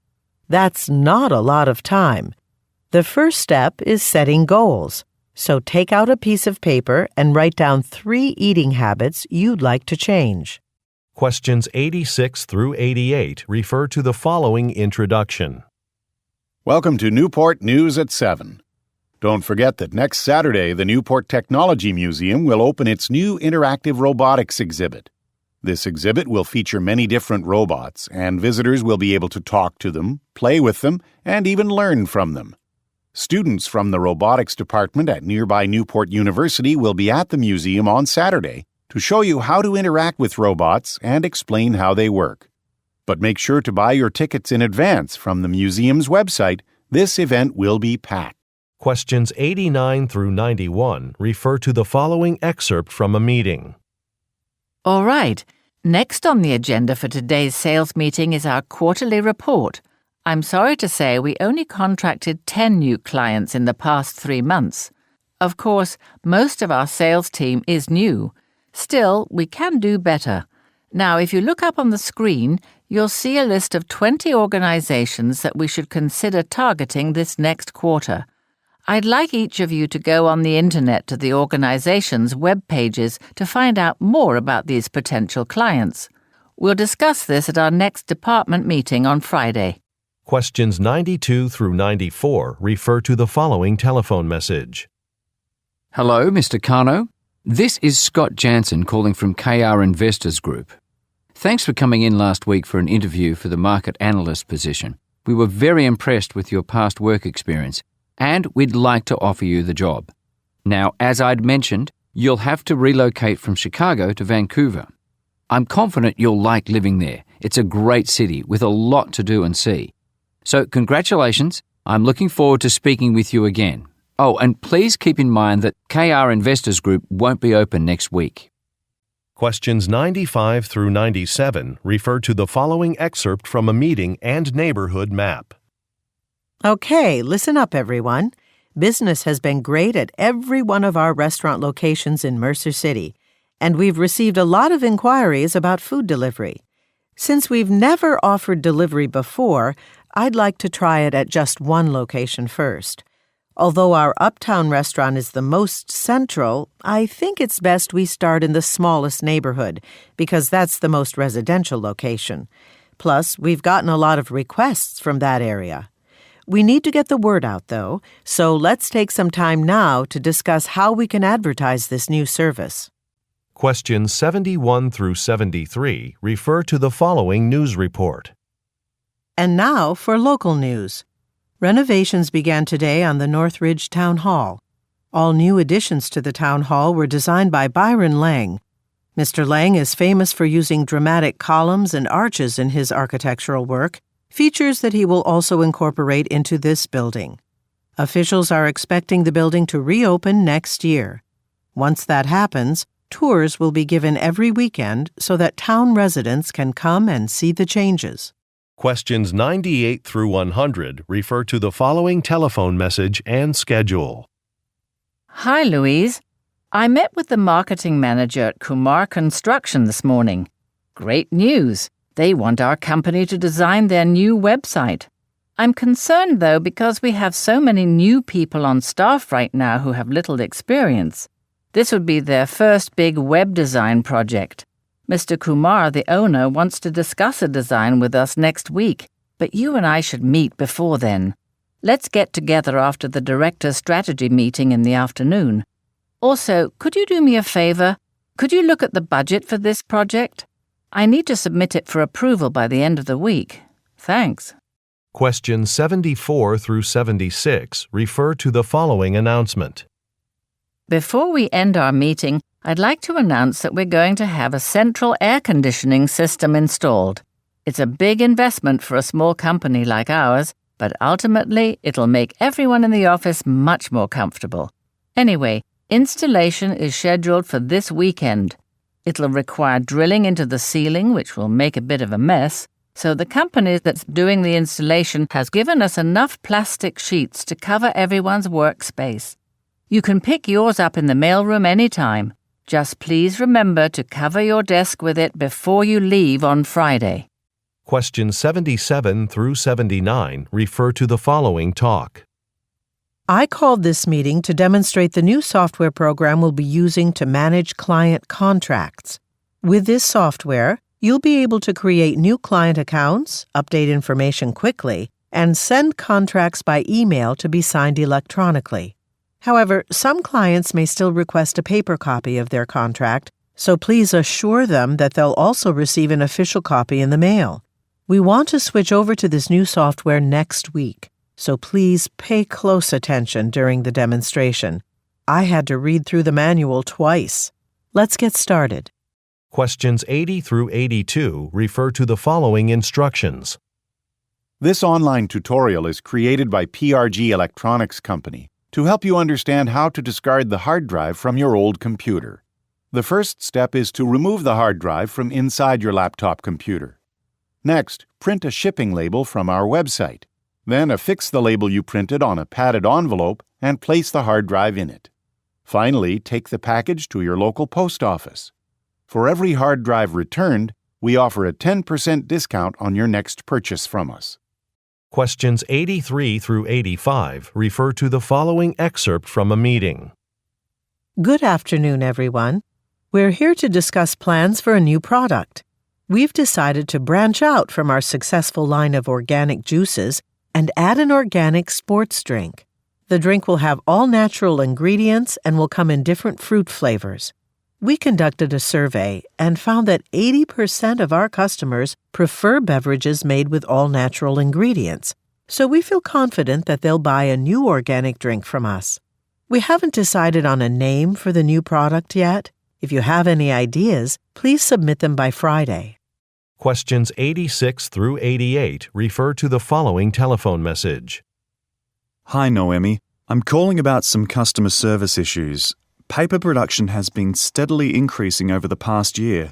That's not a lot of time. The first step is setting goals. So take out a piece of paper and write down 3 eating habits you'd like to change. Questions 86 through 88 refer to the following introduction. Welcome to Newport News at 7. Don't forget that next Saturday, the Newport Technology Museum will open its new interactive robotics exhibit. This exhibit will feature many different robots, and visitors will be able to talk to them, play with them, and even learn from them. Students from the robotics department at nearby Newport University will be at the museum on Saturday, to show you how to interact with robots and explain how they work. But make sure to buy your tickets in advance from the museum's website. This event will be packed. Questions 89 through 91 refer to the following excerpt from a meeting. All right. Next on the agenda for today's sales meeting is our quarterly report. I'm sorry to say we only contracted 10 new clients in the past 3 months. Of course, most of our sales team is new. Still, we can do better. Now, if you look up on the screen, you'll see a list of 20 organizations that we should consider targeting this next quarter. I'd like each of you to go on the internet to the organization's web pages to find out more about these potential clients. We'll discuss this at our next department meeting on Friday. Questions 92 through 94 refer to the following telephone message. Hello, Mr. Kano. This is Scott Jansen calling from KR Investors Group. Thanks for coming in last week for an interview for the market analyst position. We were very impressed with your past work experience, and we'd like to offer you the job. Now, as I'd mentioned, you'll have to relocate from Chicago to Vancouver. I'm confident you'll like living there. It's a great city with a lot to do and see. So, congratulations. I'm looking forward to speaking with you again. Oh, and please keep in mind that KR Investors Group won't be open next week. Questions 95 through 97 refer to the following excerpt from a meeting and neighborhood map. Okay, listen up, everyone. Business has been great at every one of our restaurant locations in Mercer City, and we've received a lot of inquiries about food delivery. Since we've never offered delivery before, I'd like to try it at just one location first. Although our uptown restaurant is the most central, I think it's best we start in the smallest neighborhood because that's the most residential location. Plus, we've gotten a lot of requests from that area. We need to get the word out, though, so let's take some time now to discuss how we can advertise this new service. Questions 71 through 73 refer to the following news report. And now for local news. Renovations began today on the Northridge Town Hall. All new additions to the Town Hall were designed by Byron Lang. Mr. Lang is famous for using dramatic columns and arches in his architectural work, features that he will also incorporate into this building. Officials are expecting the building to reopen next year. Once that happens, tours will be given every weekend so that town residents can come and see the changes. Questions 98 through 100 refer to the following telephone message and schedule. Hi, Louise. I met with the marketing manager at Kumar Construction this morning. Great news. They want our company to design their new website. I'm concerned, though, because we have so many new people on staff right now who have little experience. This would be their first big web design project. Mr. Kumar, the owner, wants to discuss a design with us next week, but you and I should meet before then. Let's get together after the director's strategy meeting in the afternoon. Also, could you do me a favor? Could you look at the budget for this project? I need to submit it for approval by the end of the week. Thanks. Questions 74 through 76 refer to the following announcement. Before we end our meeting, I'd like to announce that we're going to have a central air conditioning system installed. It's a big investment for a small company like ours, but ultimately it'll make everyone in the office much more comfortable. Anyway, installation is scheduled for this weekend. It'll require drilling into the ceiling, which will make a bit of a mess, so the company that's doing the installation has given us enough plastic sheets to cover everyone's workspace. You can pick yours up in the mailroom anytime. Just please remember to cover your desk with it before you leave on Friday. Questions 77 through 79 refer to the following talk. I called this meeting to demonstrate the new software program we'll be using to manage client contracts. With this software, you'll be able to create new client accounts, update information quickly, and send contracts by email to be signed electronically. However, some clients may still request a paper copy of their contract, so please assure them that they'll also receive an official copy in the mail. We want to switch over to this new software next week, so please pay close attention during the demonstration. I had to read through the manual twice. Let's get started. Questions 80 through 82 refer to the following instructions. This online tutorial is created by PRG Electronics Company to help you understand how to discard the hard drive from your old computer. The first step is to remove the hard drive from inside your laptop computer. Next, print a shipping label from our website. Then affix the label you printed on a padded envelope and place the hard drive in it. Finally, take the package to your local post office. For every hard drive returned, we offer a 10% discount on your next purchase from us. Questions 83 through 85 refer to the following excerpt from a meeting. Good afternoon, everyone. We're here to discuss plans for a new product. We've decided to branch out from our successful line of organic juices and add an organic sports drink. The drink will have all natural ingredients and will come in different fruit flavors. We conducted a survey and found that 80% of our customers prefer beverages made with all natural ingredients, so we feel confident that they'll buy a new organic drink from us. We haven't decided on a name for the new product yet. If you have any ideas, please submit them by Friday. Questions 86 through 88 refer to the following telephone message. Hi, Noemi. I'm calling about some customer service issues. Paper production has been steadily increasing over the past year.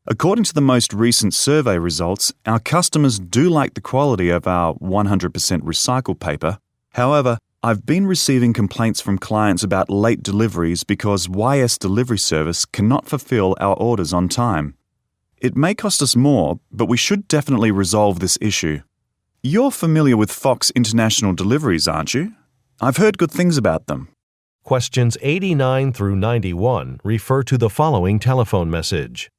According to the most recent survey results, our customers do like the quality of our 100% recycled paper. However, I've been receiving complaints from clients about late deliveries because YS Delivery Service cannot fulfill our orders on time. It may cost us more, but we should definitely resolve this issue. You're familiar with Fox International Deliveries, aren't you? I've heard good things about them. Questions 89 through 91 refer to the following telephone message.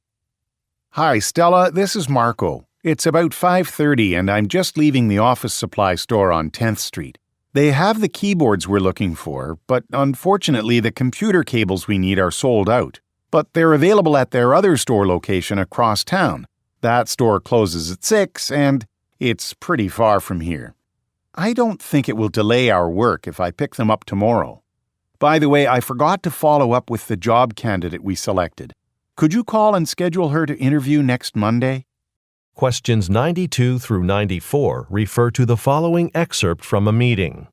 Hi, Stella. This is Marco. It's about 5:30 and I'm just leaving the office supply store on 10th Street. They have the keyboards we're looking for, but unfortunately the computer cables we need are sold out. But they're available at their other store location across town. That store closes at 6 and it's pretty far from here. I don't think it will delay our work if I pick them up tomorrow. By the way, I forgot to follow up with the job candidate we selected. Could you call and schedule her to interview next Monday? Questions 92 through 94 refer to the following excerpt from a meeting.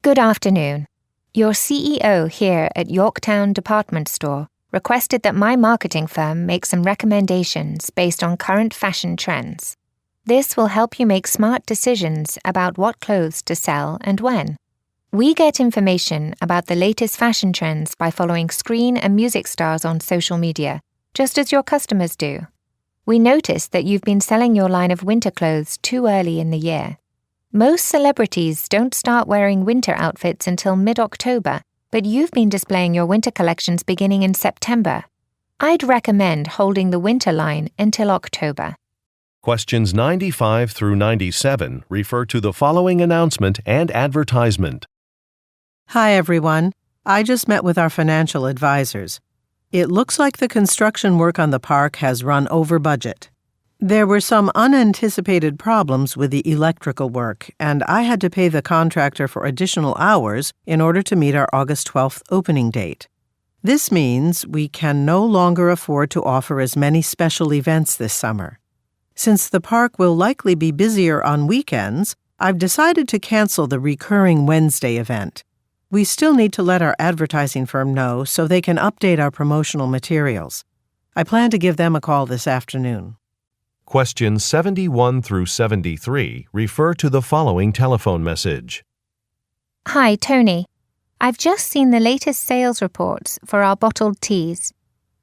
Good afternoon. Your CEO here at Yorktown Department Store requested that my marketing firm make some recommendations based on current fashion trends. This will help you make smart decisions about what clothes to sell and when. We get information about the latest fashion trends by following screen and music stars on social media, just as your customers do. We noticed that you've been selling your line of winter clothes too early in the year. Most celebrities don't start wearing winter outfits until mid-October, but you've been displaying your winter collections beginning in September. I'd recommend holding the winter line until October. Questions 95 through 97 refer to the following announcement and advertisement. Hi, everyone. I just met with our financial advisors. It looks like the construction work on the park has run over budget. There were some unanticipated problems with the electrical work, and I had to pay the contractor for additional hours in order to meet our August 12th opening date. This means we can no longer afford to offer as many special events this summer. Since the park will likely be busier on weekends, I've decided to cancel the recurring Wednesday event. We still need to let our advertising firm know so they can update our promotional materials. I plan to give them a call this afternoon. Questions 71 through 73 refer to the following telephone message. Hi, Tony. I've just seen the latest sales reports for our bottled teas.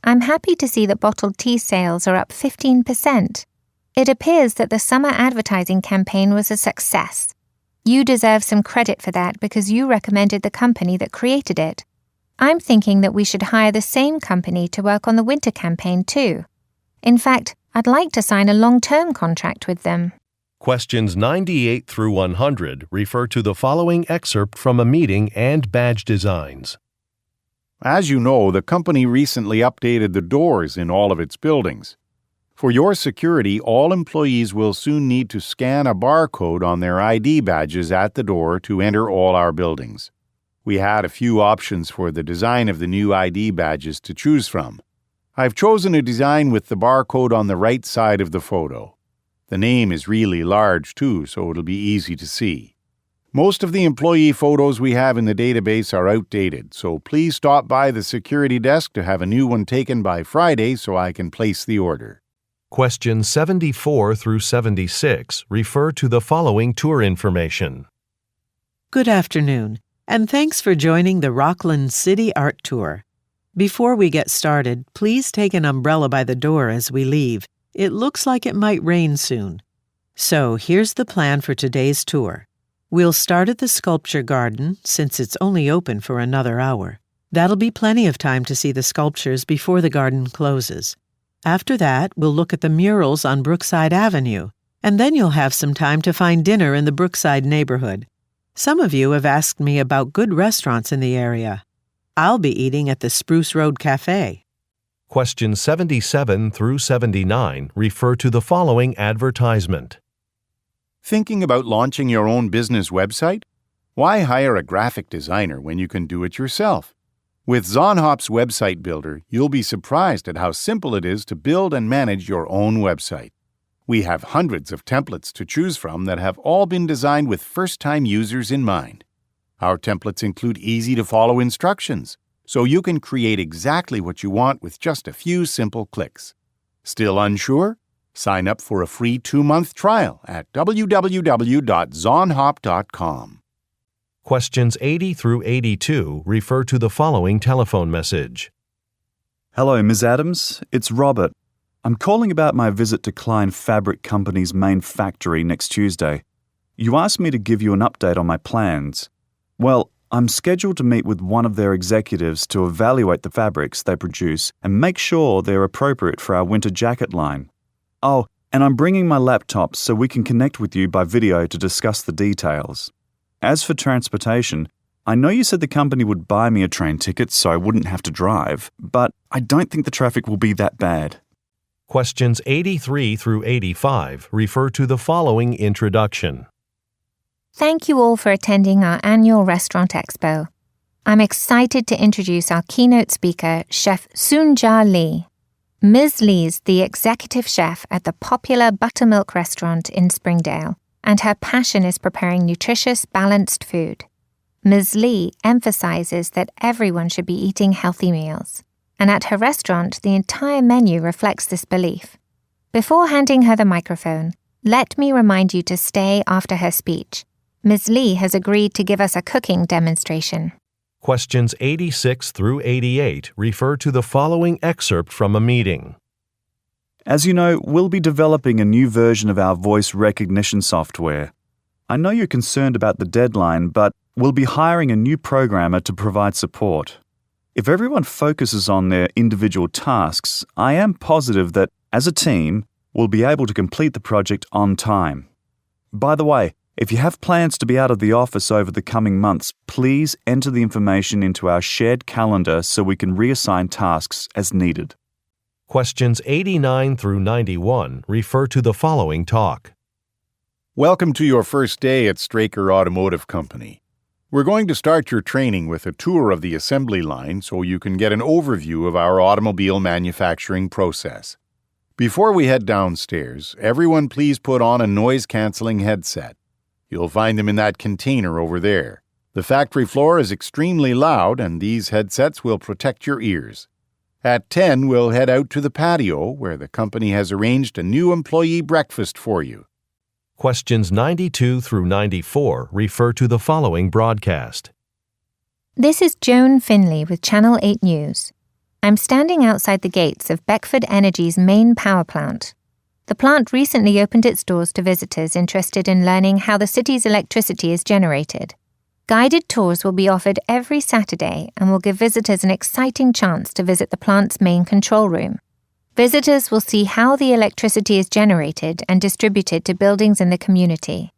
I'm happy to see that bottled tea sales are up 15%. It appears that the summer advertising campaign was a success. You deserve some credit for that because you recommended the company that created it. I'm thinking that we should hire the same company to work on the winter campaign too. In fact, I'd like to sign a long-term contract with them. Questions 98 through 100 refer to the following excerpt from a meeting and badge designs. As you know, the company recently updated the doors in all of its buildings. For your security, all employees will soon need to scan a barcode on their ID badges at the door to enter all our buildings. We had a few options for the design of the new ID badges to choose from. I've chosen a design with the barcode on the right side of the photo. The name is really large too, so it'll be easy to see. Most of the employee photos we have in the database are outdated, so please stop by the security desk to have a new one taken by Friday so I can place the order. Questions 74 through 76 refer to the following tour information. Good afternoon, and thanks for joining the Rockland City Art Tour. Before we get started, please take an umbrella by the door as we leave. It looks like it might rain soon. So here's the plan for today's tour. We'll start at the sculpture garden, since it's only open for another hour. That'll be plenty of time to see the sculptures before the garden closes. After that, we'll look at the murals on Brookside Avenue, and then you'll have some time to find dinner in the Brookside neighborhood. Some of you have asked me about good restaurants in the area. I'll be eating at the Spruce Road Cafe. Questions 77 through 79 refer to the following advertisement. Thinking about launching your own business website? Why hire a graphic designer when you can do it yourself? With Zonhop's Website Builder, you'll be surprised at how simple it is to build and manage your own website. We have hundreds of templates to choose from that have all been designed with first-time users in mind. Our templates include easy-to-follow instructions, so you can create exactly what you want with just a few simple clicks. Still unsure? Sign up for a free 2-month trial at www.zonhop.com. Questions 80 through 82 refer to the following telephone message. Hello, Ms. Adams. It's Robert. I'm calling about my visit to Klein Fabric Company's main factory next Tuesday. You asked me to give you an update on my plans. Well, I'm scheduled to meet with one of their executives to evaluate the fabrics they produce and make sure they're appropriate for our winter jacket line. Oh, and I'm bringing my laptop so we can connect with you by video to discuss the details. As for transportation, I know you said the company would buy me a train ticket so I wouldn't have to drive, but I don't think the traffic will be that bad. Questions 83 through 85 refer to the following introduction. Thank you all for attending our annual Restaurant Expo. I'm excited to introduce our keynote speaker, Chef Soonja Lee. Ms. Lee's the executive chef at the popular Buttermilk restaurant in Springdale, and her passion is preparing nutritious, balanced food. Ms. Lee emphasizes that everyone should be eating healthy meals, and at her restaurant, the entire menu reflects this belief. Before handing her the microphone, let me remind you to stay after her speech. Ms. Lee has agreed to give us a cooking demonstration. Questions 86 through 88 refer to the following excerpt from a meeting. As you know, we'll be developing a new version of our voice recognition software. I know you're concerned about the deadline, but we'll be hiring a new programmer to provide support. If everyone focuses on their individual tasks, I am positive that, as a team, we'll be able to complete the project on time. By the way, if you have plans to be out of the office over the coming months, please enter the information into our shared calendar so we can reassign tasks as needed. Questions 89 through 91 refer to the following talk. Welcome to your first day at Straker Automotive Company. We're going to start your training with a tour of the assembly line so you can get an overview of our automobile manufacturing process. Before we head downstairs, everyone please put on a noise-canceling headset. You'll find them in that container over there. The factory floor is extremely loud, and these headsets will protect your ears. At 10, we'll head out to the patio, where the company has arranged a new employee breakfast for you. Questions 92 through 94 refer to the following broadcast. This is Joan Finley with Channel 8 News. I'm standing outside the gates of Beckford Energy's main power plant. The plant recently opened its doors to visitors interested in learning how the city's electricity is generated. Guided tours will be offered every Saturday and will give visitors an exciting chance to visit the plant's main control room. Visitors will see how the electricity is generated and distributed to buildings in the community.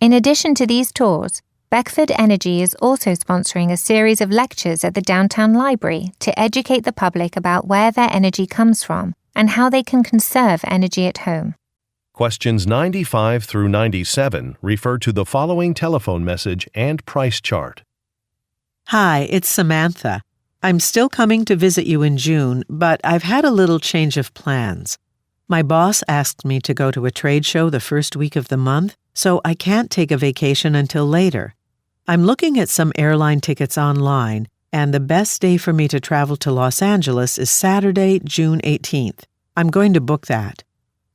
In addition to these tours, Beckford Energy is also sponsoring a series of lectures at the downtown library to educate the public about where their energy comes from and how they can conserve energy at home. Questions 95 through 97 refer to the following telephone message and price chart. Hi, it's Samantha. I'm still coming to visit you in June, but I've had a little change of plans. My boss asked me to go to a trade show the first week of the month, so I can't take a vacation until later. I'm looking at some airline tickets online, and the best day for me to travel to Los Angeles is Saturday, June 18th. I'm going to book that.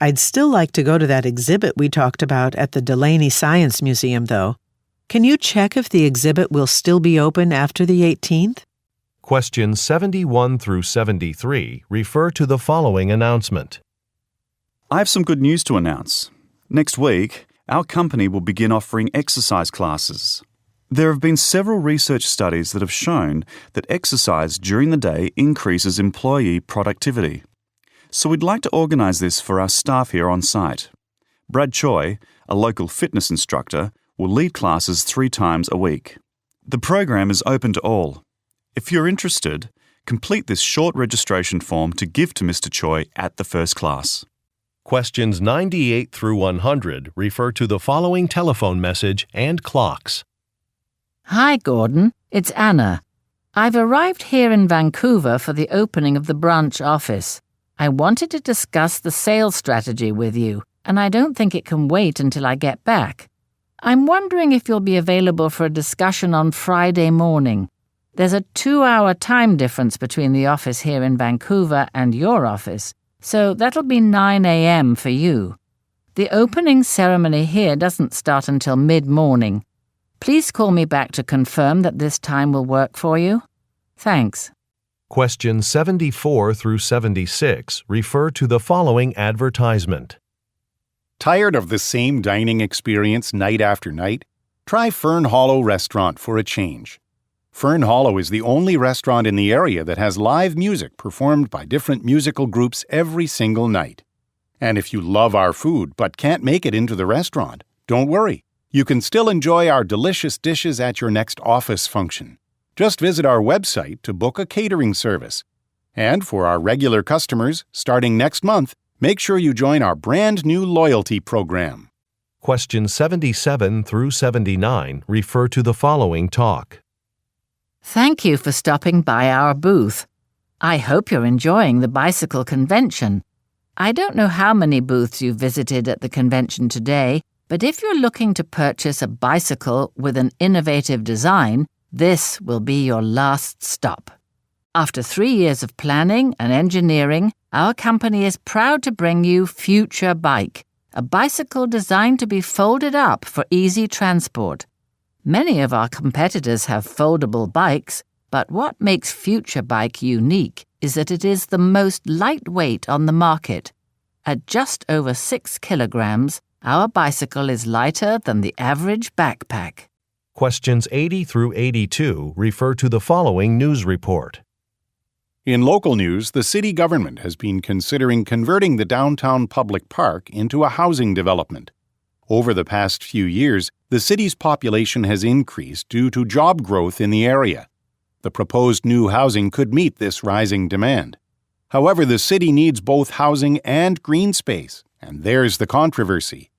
I'd still like to go to that exhibit we talked about at the Delaney Science Museum, though. Can you check if the exhibit will still be open after the 18th? Questions 71 through 73 refer to the following announcement. I have some good news to announce. Next week, our company will begin offering exercise classes. There have been several research studies that have shown that exercise during the day increases employee productivity. So we'd like to organise this for our staff here on site. Brad Choi, a local fitness instructor, will lead classes 3 times a week. The program is open to all. If you're interested, complete this short registration form to give to Mr. Choi at the first class. Questions 98 through 100 refer to the following telephone message and clocks. Hi, Gordon. It's Anna. I've arrived here in Vancouver for the opening of the branch office. I wanted to discuss the sales strategy with you, and I don't think it can wait until I get back. I'm wondering if you'll be available for a discussion on Friday morning. There's a 2-hour time difference between the office here in Vancouver and your office, so that'll be 9 a.m. for you. The opening ceremony here doesn't start until mid-morning. Please call me back to confirm that this time will work for you. Thanks. Questions 74 through 76 refer to the following advertisement. Tired of the same dining experience night after night? Try Fern Hollow Restaurant for a change. Fern Hollow is the only restaurant in the area that has live music performed by different musical groups every single night. And if you love our food but can't make it into the restaurant, don't worry. You can still enjoy our delicious dishes at your next office function. Just visit our website to book a catering service. And for our regular customers, starting next month, make sure you join our brand new loyalty program. Questions 77 through 79 refer to the following talk. Thank you for stopping by our booth. I hope you're enjoying the bicycle convention. I don't know how many booths you've visited at the convention today, but if you're looking to purchase a bicycle with an innovative design, this will be your last stop. After 3 years of planning and engineering, our company is proud to bring you Future Bike, a bicycle designed to be folded up for easy transport. Many of our competitors have foldable bikes, but what makes Future Bike unique is that it is the most lightweight on the market. At just over 6 kilograms, our bicycle is lighter than the average backpack. Questions 80 through 82 refer to the following news report. In local news, the city government has been considering converting the downtown public park into a housing development. Over the past few years, the city's population has increased due to job growth in the area. The proposed new housing could meet this rising demand. However, the city needs both housing and green space, and there's the controversy.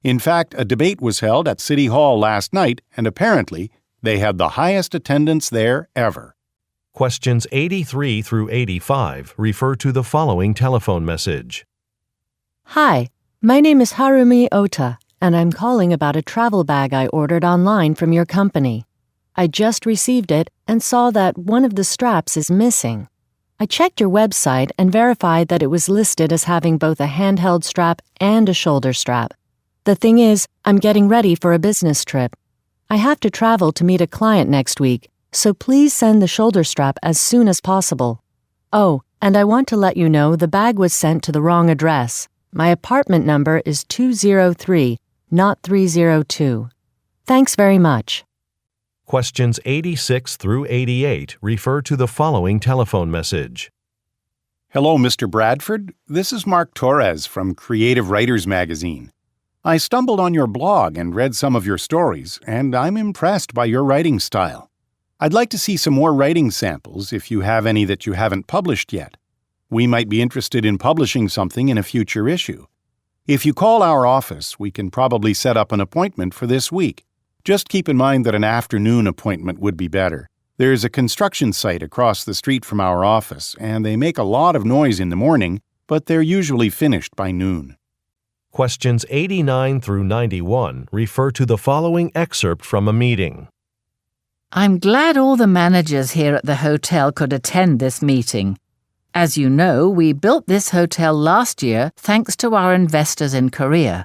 In fact, a debate was held at City Hall last night, and apparently, they had the highest attendance there ever. Questions 83 through 85 refer to the following telephone message. Hi, my name is Harumi Ota, and I'm calling about a travel bag I ordered online from your company. I just received it and saw that one of the straps is missing. I checked your website and verified that it was listed as having both a handheld strap and a shoulder strap. The thing is, I'm getting ready for a business trip. I have to travel to meet a client next week, so please send the shoulder strap as soon as possible. Oh, and I want to let you know the bag was sent to the wrong address. My apartment number is 203, not 302. Thanks very much. Questions 86 through 88 refer to the following telephone message. Hello, Mr. Bradford. This is Mark Torres from Creative Writers Magazine. I stumbled on your blog and read some of your stories, and I'm impressed by your writing style. I'd like to see some more writing samples if you have any that you haven't published yet. We might be interested in publishing something in a future issue. If you call our office, we can probably set up an appointment for this week. Just keep in mind that an afternoon appointment would be better. There's a construction site across the street from our office, and they make a lot of noise in the morning, but they're usually finished by noon. Questions 89 through 91 refer to the following excerpt from a meeting. I'm glad all the managers here at the hotel could attend this meeting. As you know, we built this hotel last year thanks to our investors in Korea.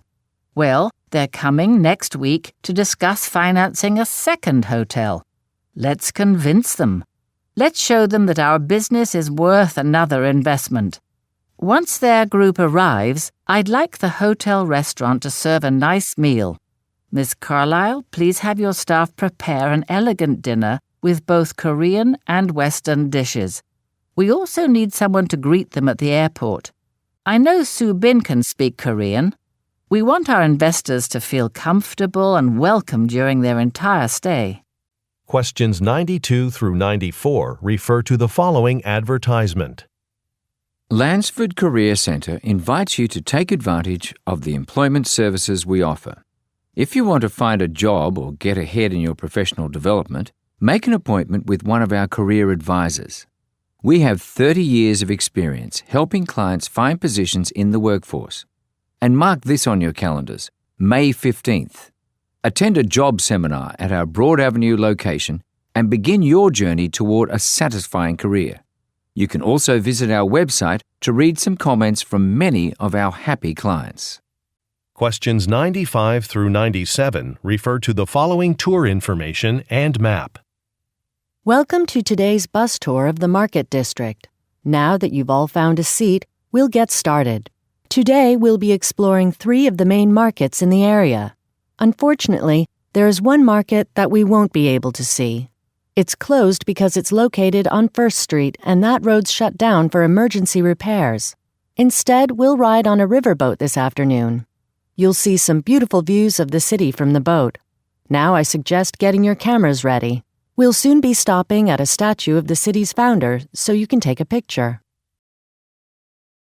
Well, they're coming next week to discuss financing a second hotel. Let's convince them. Let's show them that our business is worth another investment. Once their group arrives, I'd like the hotel restaurant to serve a nice meal. Miss Carlyle, please have your staff prepare an elegant dinner with both Korean and Western dishes. We also need someone to greet them at the airport. I know Soo Bin can speak Korean. We want our investors to feel comfortable and welcome during their entire stay. Questions 92 through 94 refer to the following advertisement. Lansford Career Centre invites you to take advantage of the employment services we offer. If you want to find a job or get ahead in your professional development, make an appointment with one of our career advisors. We have 30 years of experience helping clients find positions in the workforce. And mark this on your calendars, May 15th. Attend a job seminar at our Broad Avenue location and begin your journey toward a satisfying career. You can also visit our website to read some comments from many of our happy clients. Questions 95 through 97 refer to the following tour information and map. Welcome to today's bus tour of the Market District. Now that you've all found a seat, we'll get started. Today we'll be exploring 3 of the main markets in the area. Unfortunately, there is one market that we won't be able to see. It's closed because it's located on 1st Street and that road's shut down for emergency repairs. Instead, we'll ride on a riverboat this afternoon. You'll see some beautiful views of the city from the boat. Now I suggest getting your cameras ready. We'll soon be stopping at a statue of the city's founder so you can take a picture.